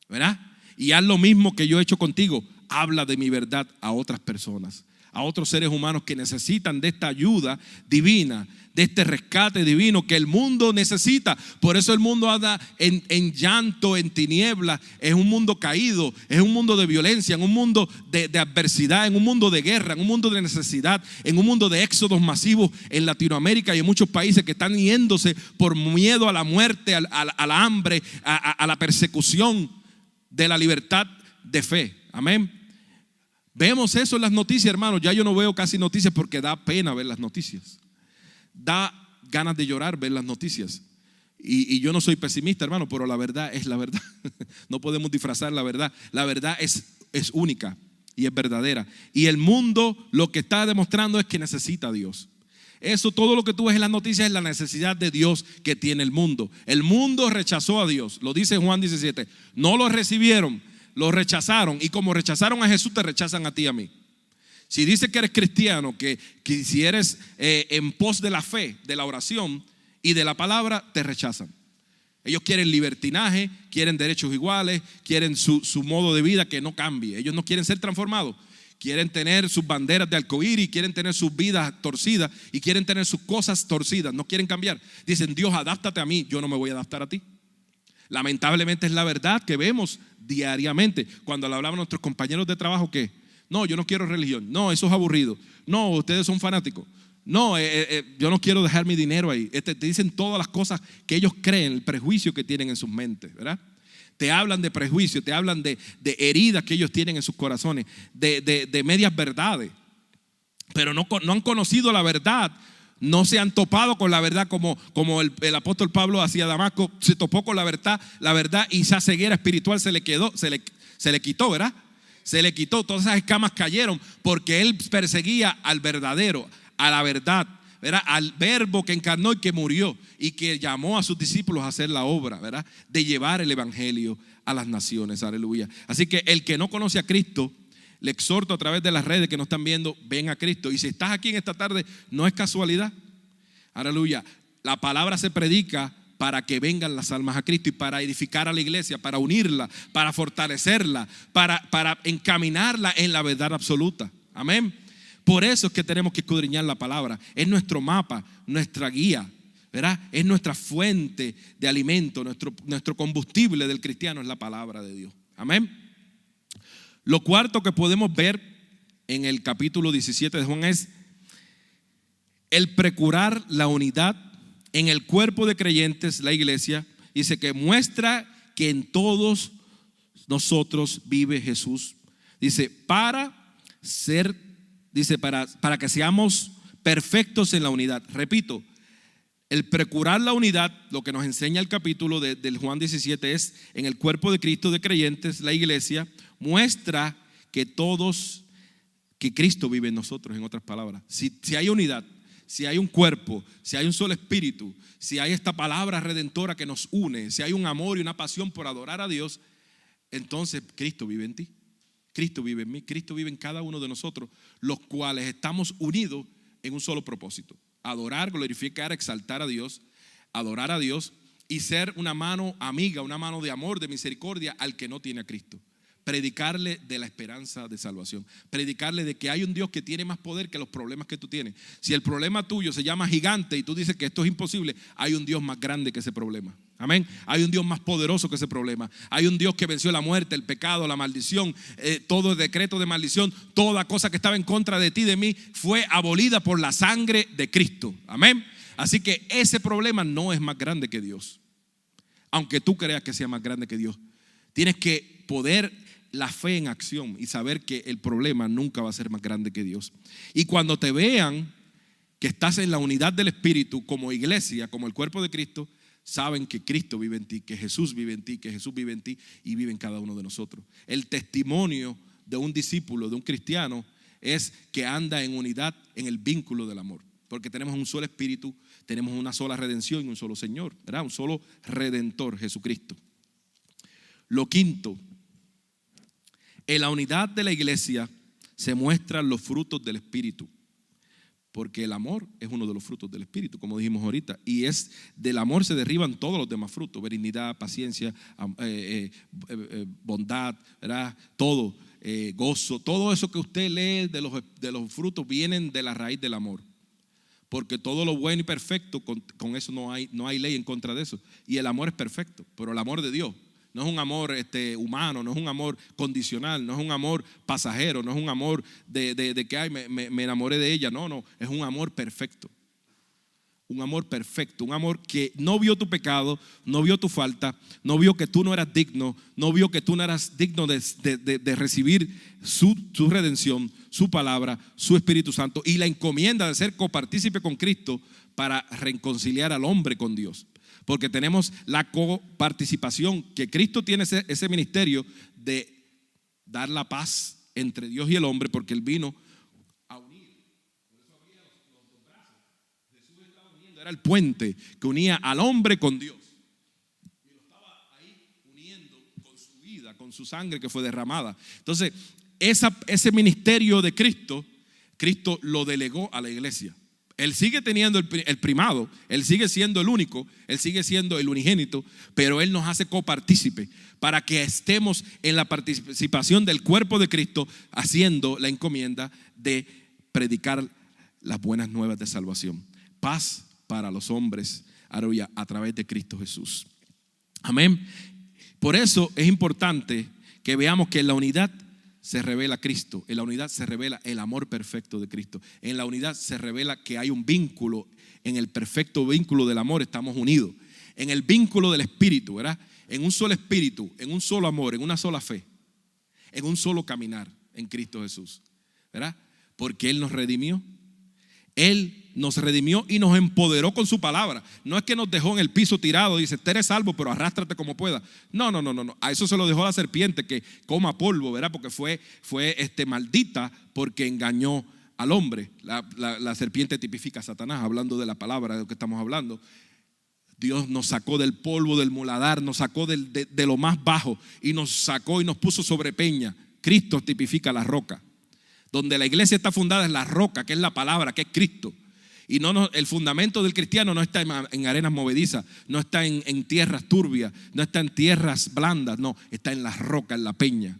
Speaker 1: ¿verdad? Y haz lo mismo que yo he hecho contigo. Habla de mi verdad a otras personas, a otros seres humanos que necesitan de esta ayuda divina, de este rescate divino que el mundo necesita. Por eso el mundo anda en llanto, en tinieblas. Es un mundo caído, es un mundo de violencia, en un mundo de adversidad, en un mundo de guerra, en un mundo de necesidad, en un mundo de éxodos masivos en Latinoamérica y en muchos países que están yéndose por miedo a la muerte, a la hambre, a la persecución de la libertad de fe. Amén. Vemos eso en las noticias, hermanos. Ya yo no veo casi noticias porque da pena ver las noticias. Da ganas de llorar ver las noticias. Y yo no soy pesimista, hermano, pero la verdad es la verdad. No podemos disfrazar la verdad. La verdad es única y es verdadera. Y el mundo lo que está demostrando es que necesita a Dios. Eso, todo lo que tú ves en las noticias es la necesidad de Dios que tiene el mundo. El mundo rechazó a Dios. Lo dice Juan 17. No lo recibieron, lo rechazaron. Y como rechazaron a Jesús, te rechazan a ti y a mí. Si dices que eres cristiano, que si eres en pos de la fe, de la oración y de la palabra, te rechazan. Ellos quieren libertinaje, quieren derechos iguales, quieren su modo de vida que no cambie. Ellos no quieren ser transformados. Quieren tener sus banderas de arcoíris, quieren tener sus vidas torcidas y quieren tener sus cosas torcidas. No quieren cambiar. Dicen, Dios, adáptate a mí, yo no me voy a adaptar a ti. Lamentablemente es la verdad que vemos diariamente. Cuando le hablamos a nuestros compañeros de trabajo que no, yo no quiero religión, no, eso es aburrido, no, ustedes son fanáticos, no, yo no quiero dejar mi dinero ahí. Te dicen todas las cosas que ellos creen, el prejuicio que tienen en sus mentes, ¿verdad? Te hablan de prejuicio, te hablan de heridas que ellos tienen en sus corazones, de medias verdades, pero no han conocido la verdad. No se han topado con la verdad como el apóstol Pablo hacia Damasco. Se topó con la verdad y esa ceguera espiritual se le quitó, ¿verdad? Se le quitó, todas esas escamas cayeron porque él perseguía al verdadero, a la verdad, ¿verdad? Al verbo que encarnó y que murió y que llamó a sus discípulos a hacer la obra, ¿verdad? De llevar el evangelio a las naciones, aleluya. Así que el que no conoce a Cristo, le exhorto a través de las redes que nos están viendo, ven a Cristo. Y si estás aquí en esta tarde, no es casualidad, aleluya. La palabra se predica para que vengan las almas a Cristo y para edificar a la iglesia, para unirla, para fortalecerla, para encaminarla en la verdad absoluta. Amén. Por eso es que tenemos que escudriñar la palabra. Es nuestro mapa, nuestra guía, ¿verdad? Es nuestra fuente de alimento, nuestro combustible del cristiano es la palabra de Dios. Amén. Lo cuarto que podemos ver en el capítulo 17 de Juan es el procurar la unidad en el cuerpo de creyentes, la iglesia. Dice que muestra que en todos nosotros vive Jesús. Dice, para que seamos perfectos en la unidad. Repito, el procurar la unidad, lo que nos enseña el capítulo del Juan 17 es en el cuerpo de Cristo de creyentes, la iglesia, muestra que Cristo vive en nosotros, en otras palabras. Si hay unidad, si hay un cuerpo, si hay un solo espíritu, si hay esta palabra redentora que nos une, si hay un amor y una pasión por adorar a Dios, entonces Cristo vive en ti, Cristo vive en mí, Cristo vive en cada uno de nosotros, los cuales estamos unidos en un solo propósito: adorar, glorificar, exaltar a Dios, adorar a Dios y ser una mano amiga, una mano de amor, de misericordia al que no tiene a Cristo. Predicarle de la esperanza de salvación. Predicarle de que hay un Dios que tiene más poder que los problemas que tú tienes. Si el problema tuyo se llama gigante y tú dices que esto es imposible, hay un Dios más grande que ese problema. Amén. Hay un Dios más poderoso que ese problema. Hay un Dios que venció la muerte, el pecado, la maldición, todo el decreto de maldición, toda cosa que estaba en contra de ti y de mí fue abolida por la sangre de Cristo. Amén. Así que ese problema no es más grande que Dios. Aunque tú creas que sea más grande que Dios, tienes que poder la fe en acción y saber que el problema nunca va a ser más grande que Dios. Y cuando te vean que estás en la unidad del Espíritu como iglesia, como el cuerpo de Cristo, saben que Cristo vive en ti, que Jesús vive en ti, que Jesús vive en ti y vive en cada uno de nosotros. El testimonio de un discípulo, de un cristiano, es que anda en unidad en el vínculo del amor. Porque tenemos un solo Espíritu, tenemos una sola redención y un solo Señor, ¿verdad? Un solo Redentor, Jesucristo. Lo quinto, en la unidad de la iglesia se muestran los frutos del Espíritu, porque el amor es uno de los frutos del Espíritu, como dijimos ahorita, y es del amor se derriban todos los demás frutos: benignidad, paciencia, bondad, ¿verdad? Todo, gozo, todo eso que usted lee de los frutos vienen de la raíz del amor, porque todo lo bueno y perfecto, con eso no hay ley en contra de eso, y el amor es perfecto, pero el amor de Dios no es un amor humano, no es un amor condicional, no es un amor pasajero, no es un amor de que me enamoré de ella. No, es un amor perfecto. Un amor perfecto, un amor que no vio tu pecado, no vio tu falta, no vio que tú no eras digno, no vio que tú no eras digno de recibir su redención, su palabra, su Espíritu Santo, y la encomienda de ser copartícipe con Cristo para reconciliar al hombre con Dios. Porque tenemos la coparticipación, que Cristo tiene ese ministerio de dar la paz entre Dios y el hombre, porque Él vino a unir. Por eso abría los brazos. Jesús estaba uniendo, era el puente que unía al hombre con Dios. Y lo estaba ahí uniendo con su vida, con su sangre que fue derramada. Entonces, ese ministerio de Cristo, Cristo lo delegó a la iglesia. Él sigue teniendo el primado, Él sigue siendo el único, Él sigue siendo el unigénito, pero Él nos hace copartícipe para que estemos en la participación del cuerpo de Cristo, haciendo la encomienda de predicar las buenas nuevas de salvación. Paz para los hombres a través de Cristo Jesús. Amén. Por eso es importante que veamos que en la unidad se revela Cristo, en la unidad se revela el amor perfecto de Cristo, en la unidad se revela que hay un vínculo, en el perfecto vínculo del amor estamos unidos, en el vínculo del Espíritu, ¿verdad? En un solo Espíritu, en un solo amor, en una sola fe, en un solo caminar en Cristo Jesús, ¿verdad? Porque Él nos redimió. Él nos redimió y nos empoderó con su palabra. No es que nos dejó en el piso tirado y dice: te eres salvo, pero arrástrate como puedas. No. A eso se lo dejó la serpiente, que coma polvo, ¿verdad? Porque fue maldita porque engañó al hombre. La serpiente tipifica a Satanás, hablando de la palabra de lo que estamos hablando. Dios nos sacó del polvo, del muladar, nos sacó de lo más bajo y nos sacó y nos puso sobre peña. Cristo tipifica la roca. Donde la iglesia está fundada es la roca, que es la palabra, que es Cristo. Y el fundamento del cristiano no está en arenas movedizas, no está en tierras turbias, no está en tierras blandas, no, está en la roca, en la peña.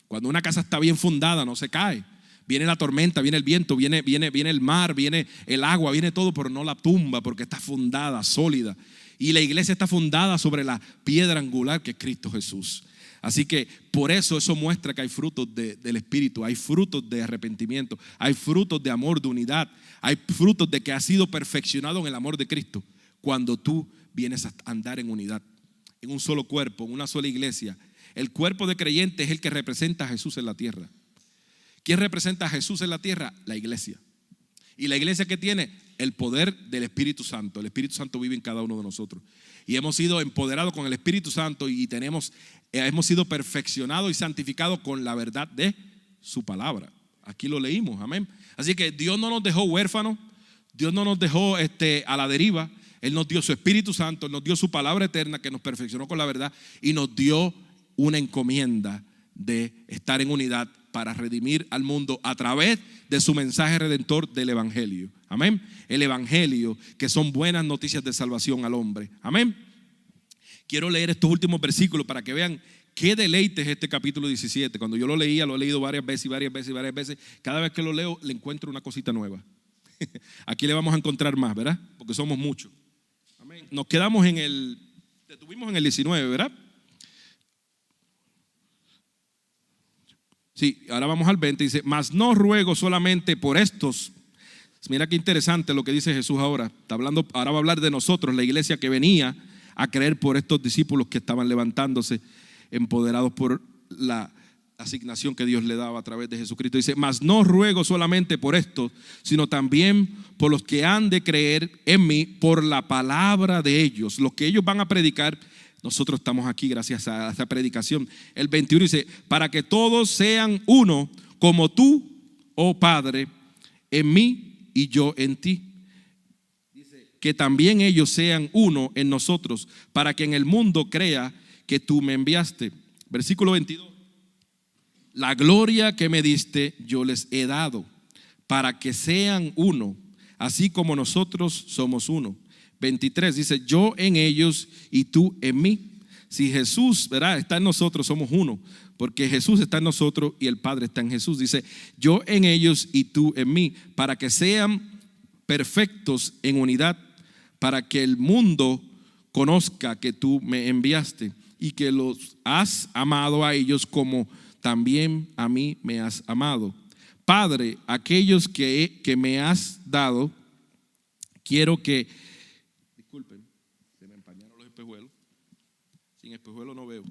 Speaker 1: Cuando una casa está bien fundada no se cae. Viene la tormenta, viene el viento, viene el mar, viene el agua, viene todo, pero no la tumba porque está fundada, sólida. Y la iglesia está fundada sobre la piedra angular que es Cristo Jesús. Así que por eso muestra que hay frutos del Espíritu, hay frutos de arrepentimiento, hay frutos de amor, de unidad, hay frutos de que has sido perfeccionado en el amor de Cristo. Cuando tú vienes a andar en unidad, en un solo cuerpo, en una sola iglesia. El cuerpo de creyentes es el que representa a Jesús en la tierra. ¿Quién representa a Jesús en la tierra? La iglesia. Y la iglesia que tiene el poder del Espíritu Santo. El Espíritu Santo vive en cada uno de nosotros. Y hemos sido empoderados con el Espíritu Santo y hemos sido perfeccionados y santificados con la verdad de su palabra. Aquí lo leímos, amén. Así que Dios no nos dejó huérfanos, Dios no nos dejó a la deriva. Él nos dio su Espíritu Santo, Él nos dio su palabra eterna que nos perfeccionó con la verdad y nos dio una encomienda de estar en unidad para redimir al mundo a través de su mensaje redentor del evangelio. Amén. El evangelio, que son buenas noticias de salvación al hombre. Amén. Quiero leer estos últimos versículos para que vean qué deleite es este capítulo 17. Cuando yo lo leía, lo he leído varias veces. Cada vez que lo leo, le encuentro una cosita nueva. Aquí le vamos a encontrar más, ¿verdad? Porque somos muchos. Amén. Nos quedamos detuvimos en el 19, ¿verdad? Sí, ahora vamos al 20. Dice, mas no ruego solamente por estos. Mira qué interesante lo que dice Jesús ahora. Está hablando, ahora va a hablar de nosotros, la iglesia que venía a creer por estos discípulos que estaban levantándose, empoderados por la asignación que Dios le daba a través de Jesucristo. Dice, mas no ruego solamente por esto, sino también por los que han de creer en mí por la palabra de ellos. Los que ellos van a predicar, nosotros estamos aquí gracias a esta predicación. El 21 dice, para que todos sean uno, como tú, oh Padre, en mí y yo en ti. Que también ellos sean uno en nosotros, para que en el mundo crea que tú me enviaste. Versículo 22. La gloria que me diste yo les he dado, para que sean uno, así como nosotros somos uno. 23 dice, yo en ellos y tú en mí. Si Jesús, ¿verdad?, está en nosotros, somos uno, porque Jesús está en nosotros y el Padre está en Jesús. Dice, yo en ellos y tú en mí, para que sean perfectos en unidad, para que el mundo conozca que tú me enviaste y que los has amado a ellos como también a mí me has amado. Padre, aquellos que me has dado, quiero que, disculpen, se me empañaron los espejuelos. Sin espejuelos no veo.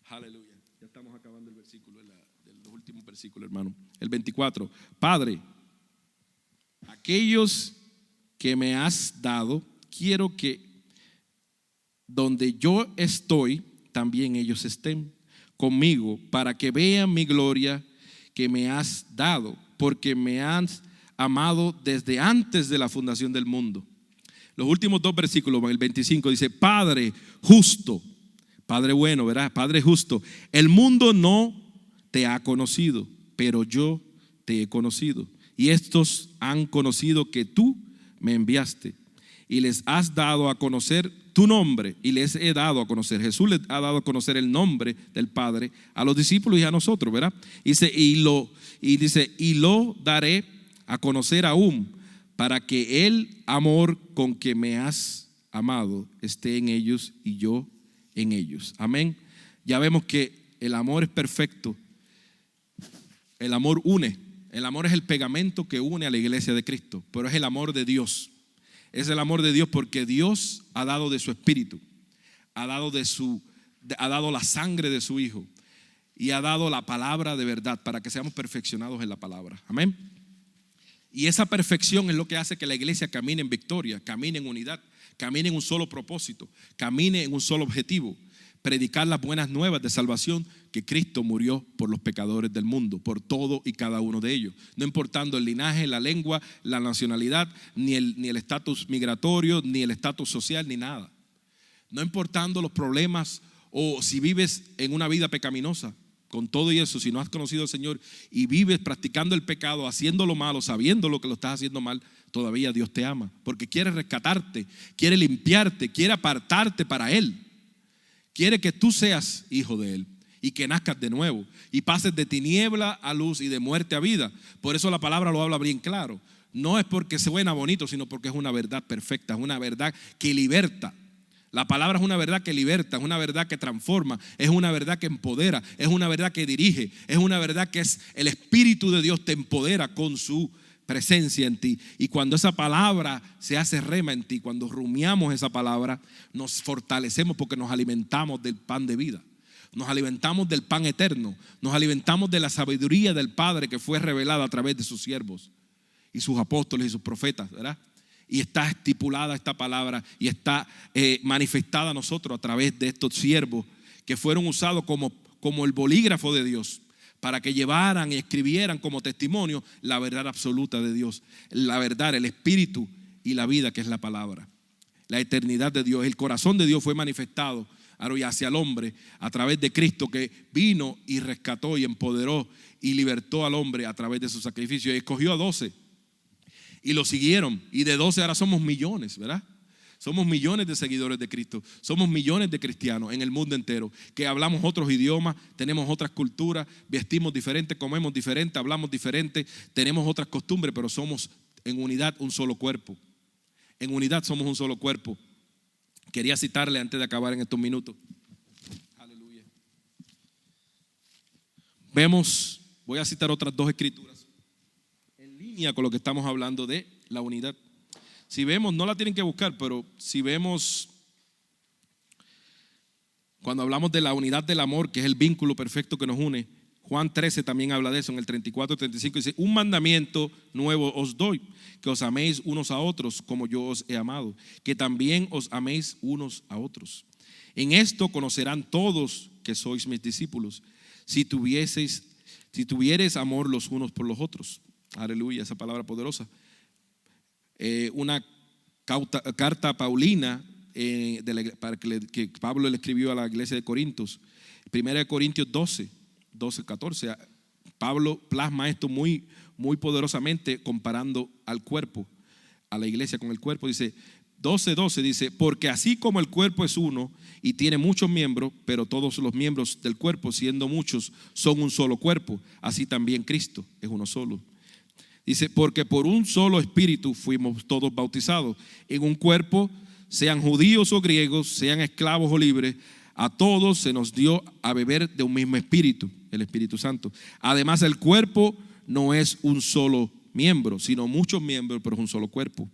Speaker 1: Aleluya. Ya estamos acabando el versículo, los últimos versículos, hermano. El 24. Padre, aquellos que me has dado, quiero que donde yo estoy, también ellos estén conmigo, para que vean mi gloria que me has dado, porque me has amado desde antes de la fundación del mundo. Los últimos dos versículos, el 25 dice, Padre justo, Padre bueno, ¿verdad? Padre justo, el mundo no te ha conocido, pero yo te he conocido, y estos han conocido que tú me enviaste, y les has dado a conocer tu nombre, y les he dado a conocer. Jesús les ha dado a conocer el nombre del Padre a los discípulos y a nosotros, ¿verdad? Dice, y lo daré a conocer aún, para que el amor con que me has amado esté en ellos y yo en ellos. Amén. Ya vemos que el amor es perfecto. El amor une. El amor es el pegamento que une a la iglesia de Cristo, pero es el amor de Dios. Es el amor de Dios porque Dios ha dado de su espíritu, ha dado la sangre de su Hijo y ha dado la palabra de verdad para que seamos perfeccionados en la palabra. Amén. Y esa perfección es lo que hace que la iglesia camine en victoria, camine en unidad, camine en un solo propósito, camine en un solo objetivo: predicar las buenas nuevas de salvación, que Cristo murió por los pecadores del mundo, por todo y cada uno de ellos, no importando el linaje, la lengua, la nacionalidad, ni el estatus migratorio, ni el estatus social, ni nada. No importando los problemas o si vives en una vida pecaminosa. Con todo y eso, si no has conocido al Señor y vives practicando el pecado, haciendo lo malo, sabiendo lo que lo estás haciendo mal, todavía Dios te ama, porque quiere rescatarte, quiere limpiarte, quiere apartarte para Él. Quiere que tú seas hijo de Él y que nazcas de nuevo y pases de tiniebla a luz y de muerte a vida. Por eso la palabra lo habla bien claro. No es porque suena bonito, sino porque es una verdad perfecta, es una verdad que liberta. La palabra es una verdad que liberta, es una verdad que transforma, es una verdad que empodera, es una verdad que dirige, es una verdad que es el Espíritu de Dios te empodera con su presencia en ti. Y cuando esa palabra se hace rema en ti, cuando rumiamos esa palabra, nos fortalecemos porque nos alimentamos del pan de vida, nos alimentamos del pan eterno, nos alimentamos de la sabiduría del Padre que fue revelada a través de sus siervos y sus apóstoles y sus profetas, ¿verdad? Y está estipulada esta palabra y está manifestada a nosotros a través de estos siervos que fueron usados como el bolígrafo de Dios, para que llevaran y escribieran como testimonio la verdad absoluta de Dios, la verdad, el espíritu y la vida, que es la palabra, la eternidad de Dios. El corazón de Dios fue manifestado y hacia el hombre a través de Cristo, que vino y rescató y empoderó y libertó al hombre a través de su sacrificio. Y escogió a 12 y lo siguieron, y de 12 ahora somos millones, ¿verdad? Somos millones de seguidores de Cristo. Somos millones de cristianos en el mundo entero, que hablamos otros idiomas, tenemos otras culturas, vestimos diferente, comemos diferente, hablamos diferente, tenemos otras costumbres, pero somos en unidad un solo cuerpo. En unidad somos un solo cuerpo. Quería citarle antes de acabar en estos minutos. Aleluya. Voy a citar otras 2 escrituras en línea con lo que estamos hablando de la unidad. Si vemos, no la tienen que buscar, pero si vemos, cuando hablamos de la unidad del amor, que es el vínculo perfecto que nos une, Juan 13 también habla de eso, en el 34 y 35 dice: un mandamiento nuevo os doy, que os améis unos a otros como yo os he amado, que también os améis unos a otros. En esto conocerán todos que sois mis discípulos, si tuviereis amor los unos por los otros. Aleluya, esa palabra poderosa. Una carta paulina que Pablo le escribió a la iglesia de Corintios, 1 Corintios 12, 14. Pablo plasma esto muy, muy poderosamente, comparando al cuerpo, a la iglesia con el cuerpo. Dice 12:12, dice: porque así como el cuerpo es uno y tiene muchos miembros, pero todos los miembros del cuerpo, siendo muchos, son un solo cuerpo, así también Cristo es uno solo. Dice: porque por un solo espíritu fuimos todos bautizados en un cuerpo, sean judíos o griegos, sean esclavos o libres, a todos se nos dio a beber de un mismo espíritu, el Espíritu Santo. Además, el cuerpo no es un solo miembro, sino muchos miembros, pero es un solo cuerpo.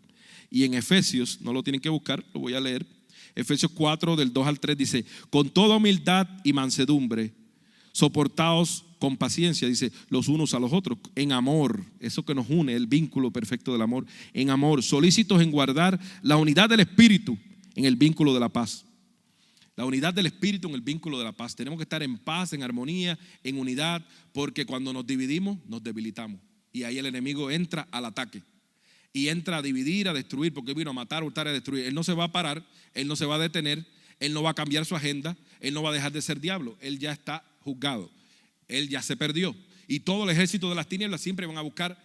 Speaker 1: Y en Efesios, no lo tienen que buscar, lo voy a leer, Efesios 4 del 2 al 3 dice: con toda humildad y mansedumbre, soportaos con paciencia, dice, los unos a los otros, en amor. Eso que nos une, el vínculo perfecto del amor, en amor, solícitos en guardar la unidad del espíritu en el vínculo de la paz. La unidad del espíritu en el vínculo de la paz. Tenemos que estar en paz, en armonía, en unidad, porque cuando nos dividimos, nos debilitamos. Y ahí el enemigo entra al ataque. Y entra a dividir, a destruir, porque vino a matar, hurtar, a destruir. Él no se va a parar, él no se va a detener, él no va a cambiar su agenda, él no va a dejar de ser diablo. Él ya está juzgado, él ya se perdió. Y todo el ejército de las tinieblas siempre van a buscar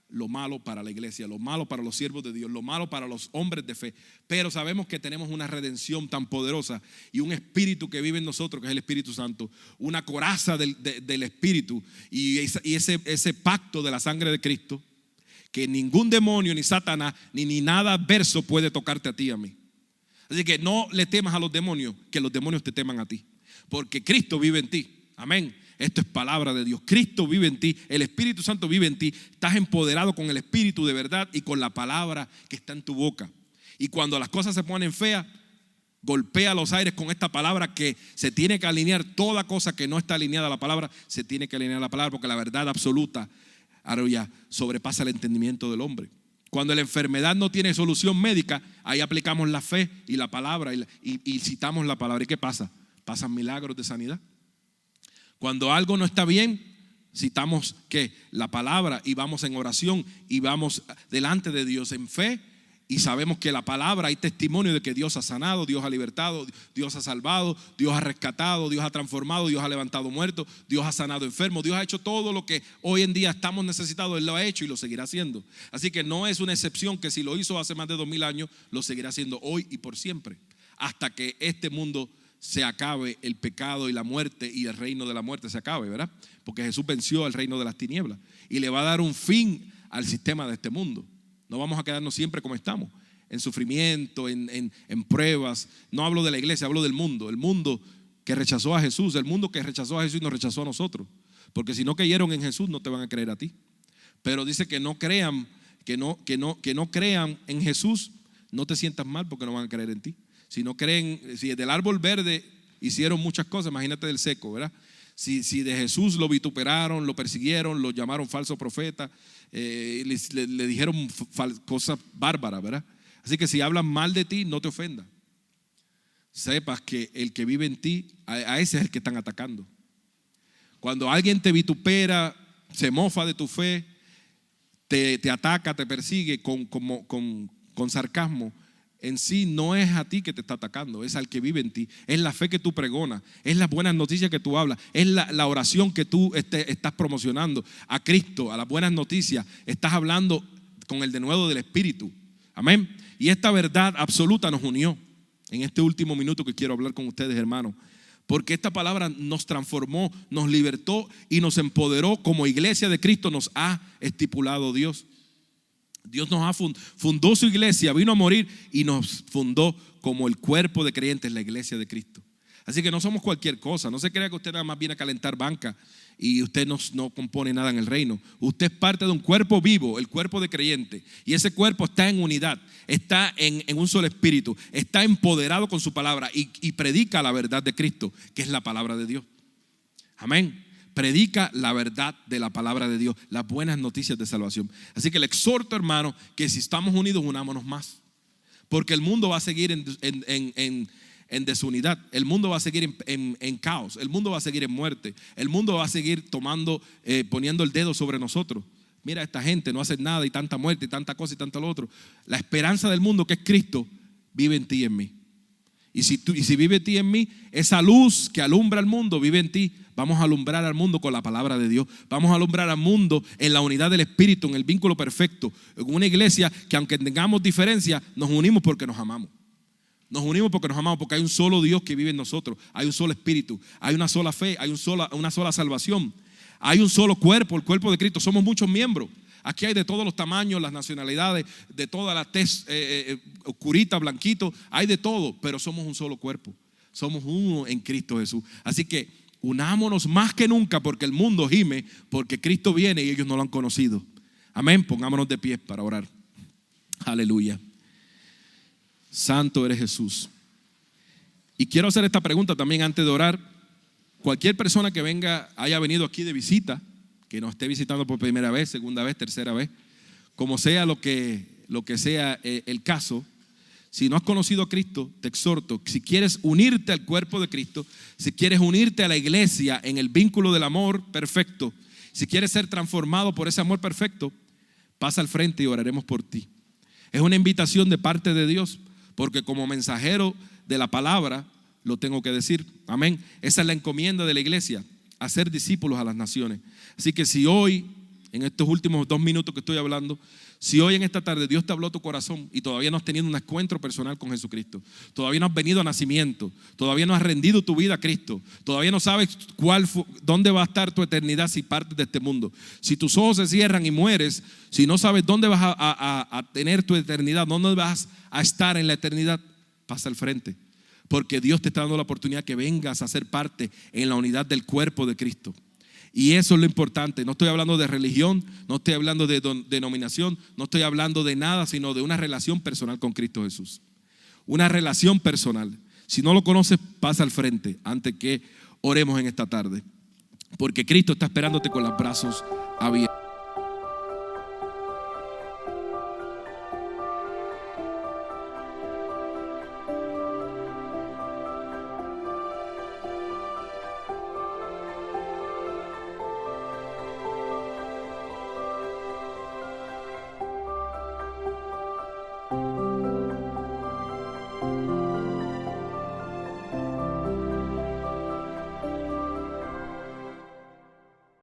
Speaker 1: lo malo para la iglesia, lo malo para los siervos de Dios, lo malo para los hombres de fe. Pero sabemos que tenemos una redención tan poderosa y un espíritu que vive en nosotros, que es el Espíritu Santo, una coraza del espíritu y ese pacto de la sangre de Cristo, que ningún demonio, ni Satanás, ni nada adverso puede tocarte a ti y a mí. Así que no le temas a los demonios, que los demonios te teman a ti, porque Cristo vive en ti. Amén. Esto es palabra de Dios. Cristo vive en ti, el Espíritu Santo vive en ti. Estás empoderado con el Espíritu de verdad y con la palabra que está en tu boca. Y cuando las cosas se ponen feas, golpea los aires con esta palabra, que se tiene que alinear. Toda cosa que no está alineada a la palabra, se tiene que alinear a la palabra, porque la verdad absoluta sobrepasa el entendimiento del hombre. Cuando la enfermedad no tiene solución médica, ahí aplicamos la fe y la palabra y citamos la palabra. ¿Y qué pasa? Pasan milagros de sanidad. Cuando algo no está bien, citamos ¿qué? La palabra, y vamos en oración y vamos delante de Dios en fe, y sabemos que la palabra, hay testimonio de que Dios ha sanado, Dios ha libertado, Dios ha salvado, Dios ha rescatado, Dios ha transformado, Dios ha levantado muertos, Dios ha sanado enfermos, Dios ha hecho todo lo que hoy en día estamos necesitados. Él lo ha hecho y lo seguirá haciendo. Así que no es una excepción, que si lo hizo hace más de 2000 años, lo seguirá haciendo hoy y por siempre, hasta que este mundo se acabe, el pecado y la muerte, y el reino de la muerte se acabe, ¿verdad? Porque Jesús venció al reino de las tinieblas y le va a dar un fin al sistema de este mundo. No vamos a quedarnos siempre como estamos, en sufrimiento, en pruebas. No hablo de la iglesia, hablo del mundo. El mundo que rechazó a Jesús, el mundo que rechazó a Jesús y nos rechazó a nosotros. Porque si no creyeron en Jesús, no te van a creer a ti. Pero dice que no crean, que no crean en Jesús. No te sientas mal, porque no van a creer en ti. Si no creen, si del árbol verde hicieron muchas cosas, imagínate del seco, ¿verdad? Si de Jesús lo vituperaron, lo persiguieron, lo llamaron falso profeta, le dijeron cosas bárbaras, ¿verdad? Así que si hablan mal de ti, no te ofendas. Sepas que el que vive en ti, a ese es el que están atacando. Cuando alguien te vitupera, se mofa de tu fe, te ataca, te persigue con sarcasmo, en sí no es a ti que te está atacando, es al que vive en ti. Es la fe que tú pregonas, es las buenas noticias que tú hablas, es la oración que tú estás promocionando a Cristo, a las buenas noticias. Estás hablando con el denuedo del Espíritu. Amén. Y esta verdad absoluta nos unió en este último minuto que quiero hablar con ustedes, hermanos. Porque esta palabra nos transformó, nos libertó y nos empoderó como iglesia de Cristo. Nos ha estipulado Dios. Dios nos fundó su iglesia, vino a morir y nos fundó como el cuerpo de creyentes, la iglesia de Cristo. Así que no somos cualquier cosa. No se crea que usted nada más viene a calentar banca y usted no compone nada en el reino. Usted es parte de un cuerpo vivo, el cuerpo de creyentes. Y ese cuerpo está en unidad, está en un solo espíritu, está empoderado con su palabra y predica la verdad de Cristo, que es la palabra de Dios. Amén. Predica la verdad de la palabra de Dios, las buenas noticias de salvación. Así que le exhorto, hermano, que si estamos unidos, unámonos más. Porque el mundo va a seguir en desunidad, el mundo va a seguir en caos, el mundo va a seguir en muerte, el mundo va a seguir poniendo el dedo sobre nosotros. Mira, esta gente no hace nada y tanta muerte y tanta cosa y tanto lo otro. La esperanza del mundo, que es Cristo, vive en ti y en mí. Y si vive en ti y en mí, esa luz que alumbra al mundo vive en ti. Vamos a alumbrar al mundo con la palabra de Dios. Vamos a alumbrar al mundo en la unidad del Espíritu, en el vínculo perfecto. En una iglesia que, aunque tengamos diferencias, nos unimos porque nos amamos. Nos unimos porque nos amamos, porque hay un solo Dios que vive en nosotros. Hay un solo Espíritu, hay una sola fe, hay una sola salvación. Hay un solo cuerpo, el cuerpo de Cristo. Somos muchos miembros. Aquí hay de todos los tamaños, las nacionalidades, de toda la tez oscurita, blanquito. Hay de todo, pero somos un solo cuerpo. Somos uno en Cristo Jesús. Así que unámonos más que nunca, porque el mundo gime, porque Cristo viene y ellos no lo han conocido. Amén. Pongámonos de pie para orar. Aleluya. Santo eres Jesús. Y quiero hacer esta pregunta también antes de orar. Cualquier persona que haya venido aquí de visita, que nos esté visitando por primera vez, segunda vez, tercera vez, como sea lo que sea el caso, si no has conocido a Cristo, te exhorto, si quieres unirte al cuerpo de Cristo, si quieres unirte a la iglesia en el vínculo del amor perfecto, si quieres ser transformado por ese amor perfecto, pasa al frente y oraremos por ti. Es una invitación de parte de Dios, porque como mensajero de la palabra lo tengo que decir. Amén. Esa es la encomienda de la iglesia, hacer discípulos a las naciones. Así que si hoy, en estos últimos 2 minutos que estoy hablando, si hoy en esta tarde Dios te habló a tu corazón y todavía no has tenido un encuentro personal con Jesucristo, todavía no has venido a nacimiento, todavía no has rendido tu vida a Cristo, todavía no sabes dónde va a estar tu eternidad si partes de este mundo, si tus ojos se cierran y mueres, si no sabes dónde vas a tener tu eternidad, dónde vas a estar en la eternidad, pasa al frente, porque Dios te está dando la oportunidad que vengas a ser parte en la unidad del cuerpo de Cristo. Y eso es lo importante. No estoy hablando de religión, no estoy hablando de denominación, no estoy hablando de nada, sino de una relación personal con Cristo Jesús. Una relación personal. Si no lo conoces, pasa al frente antes que oremos en esta tarde, porque Cristo está esperándote con los brazos abiertos.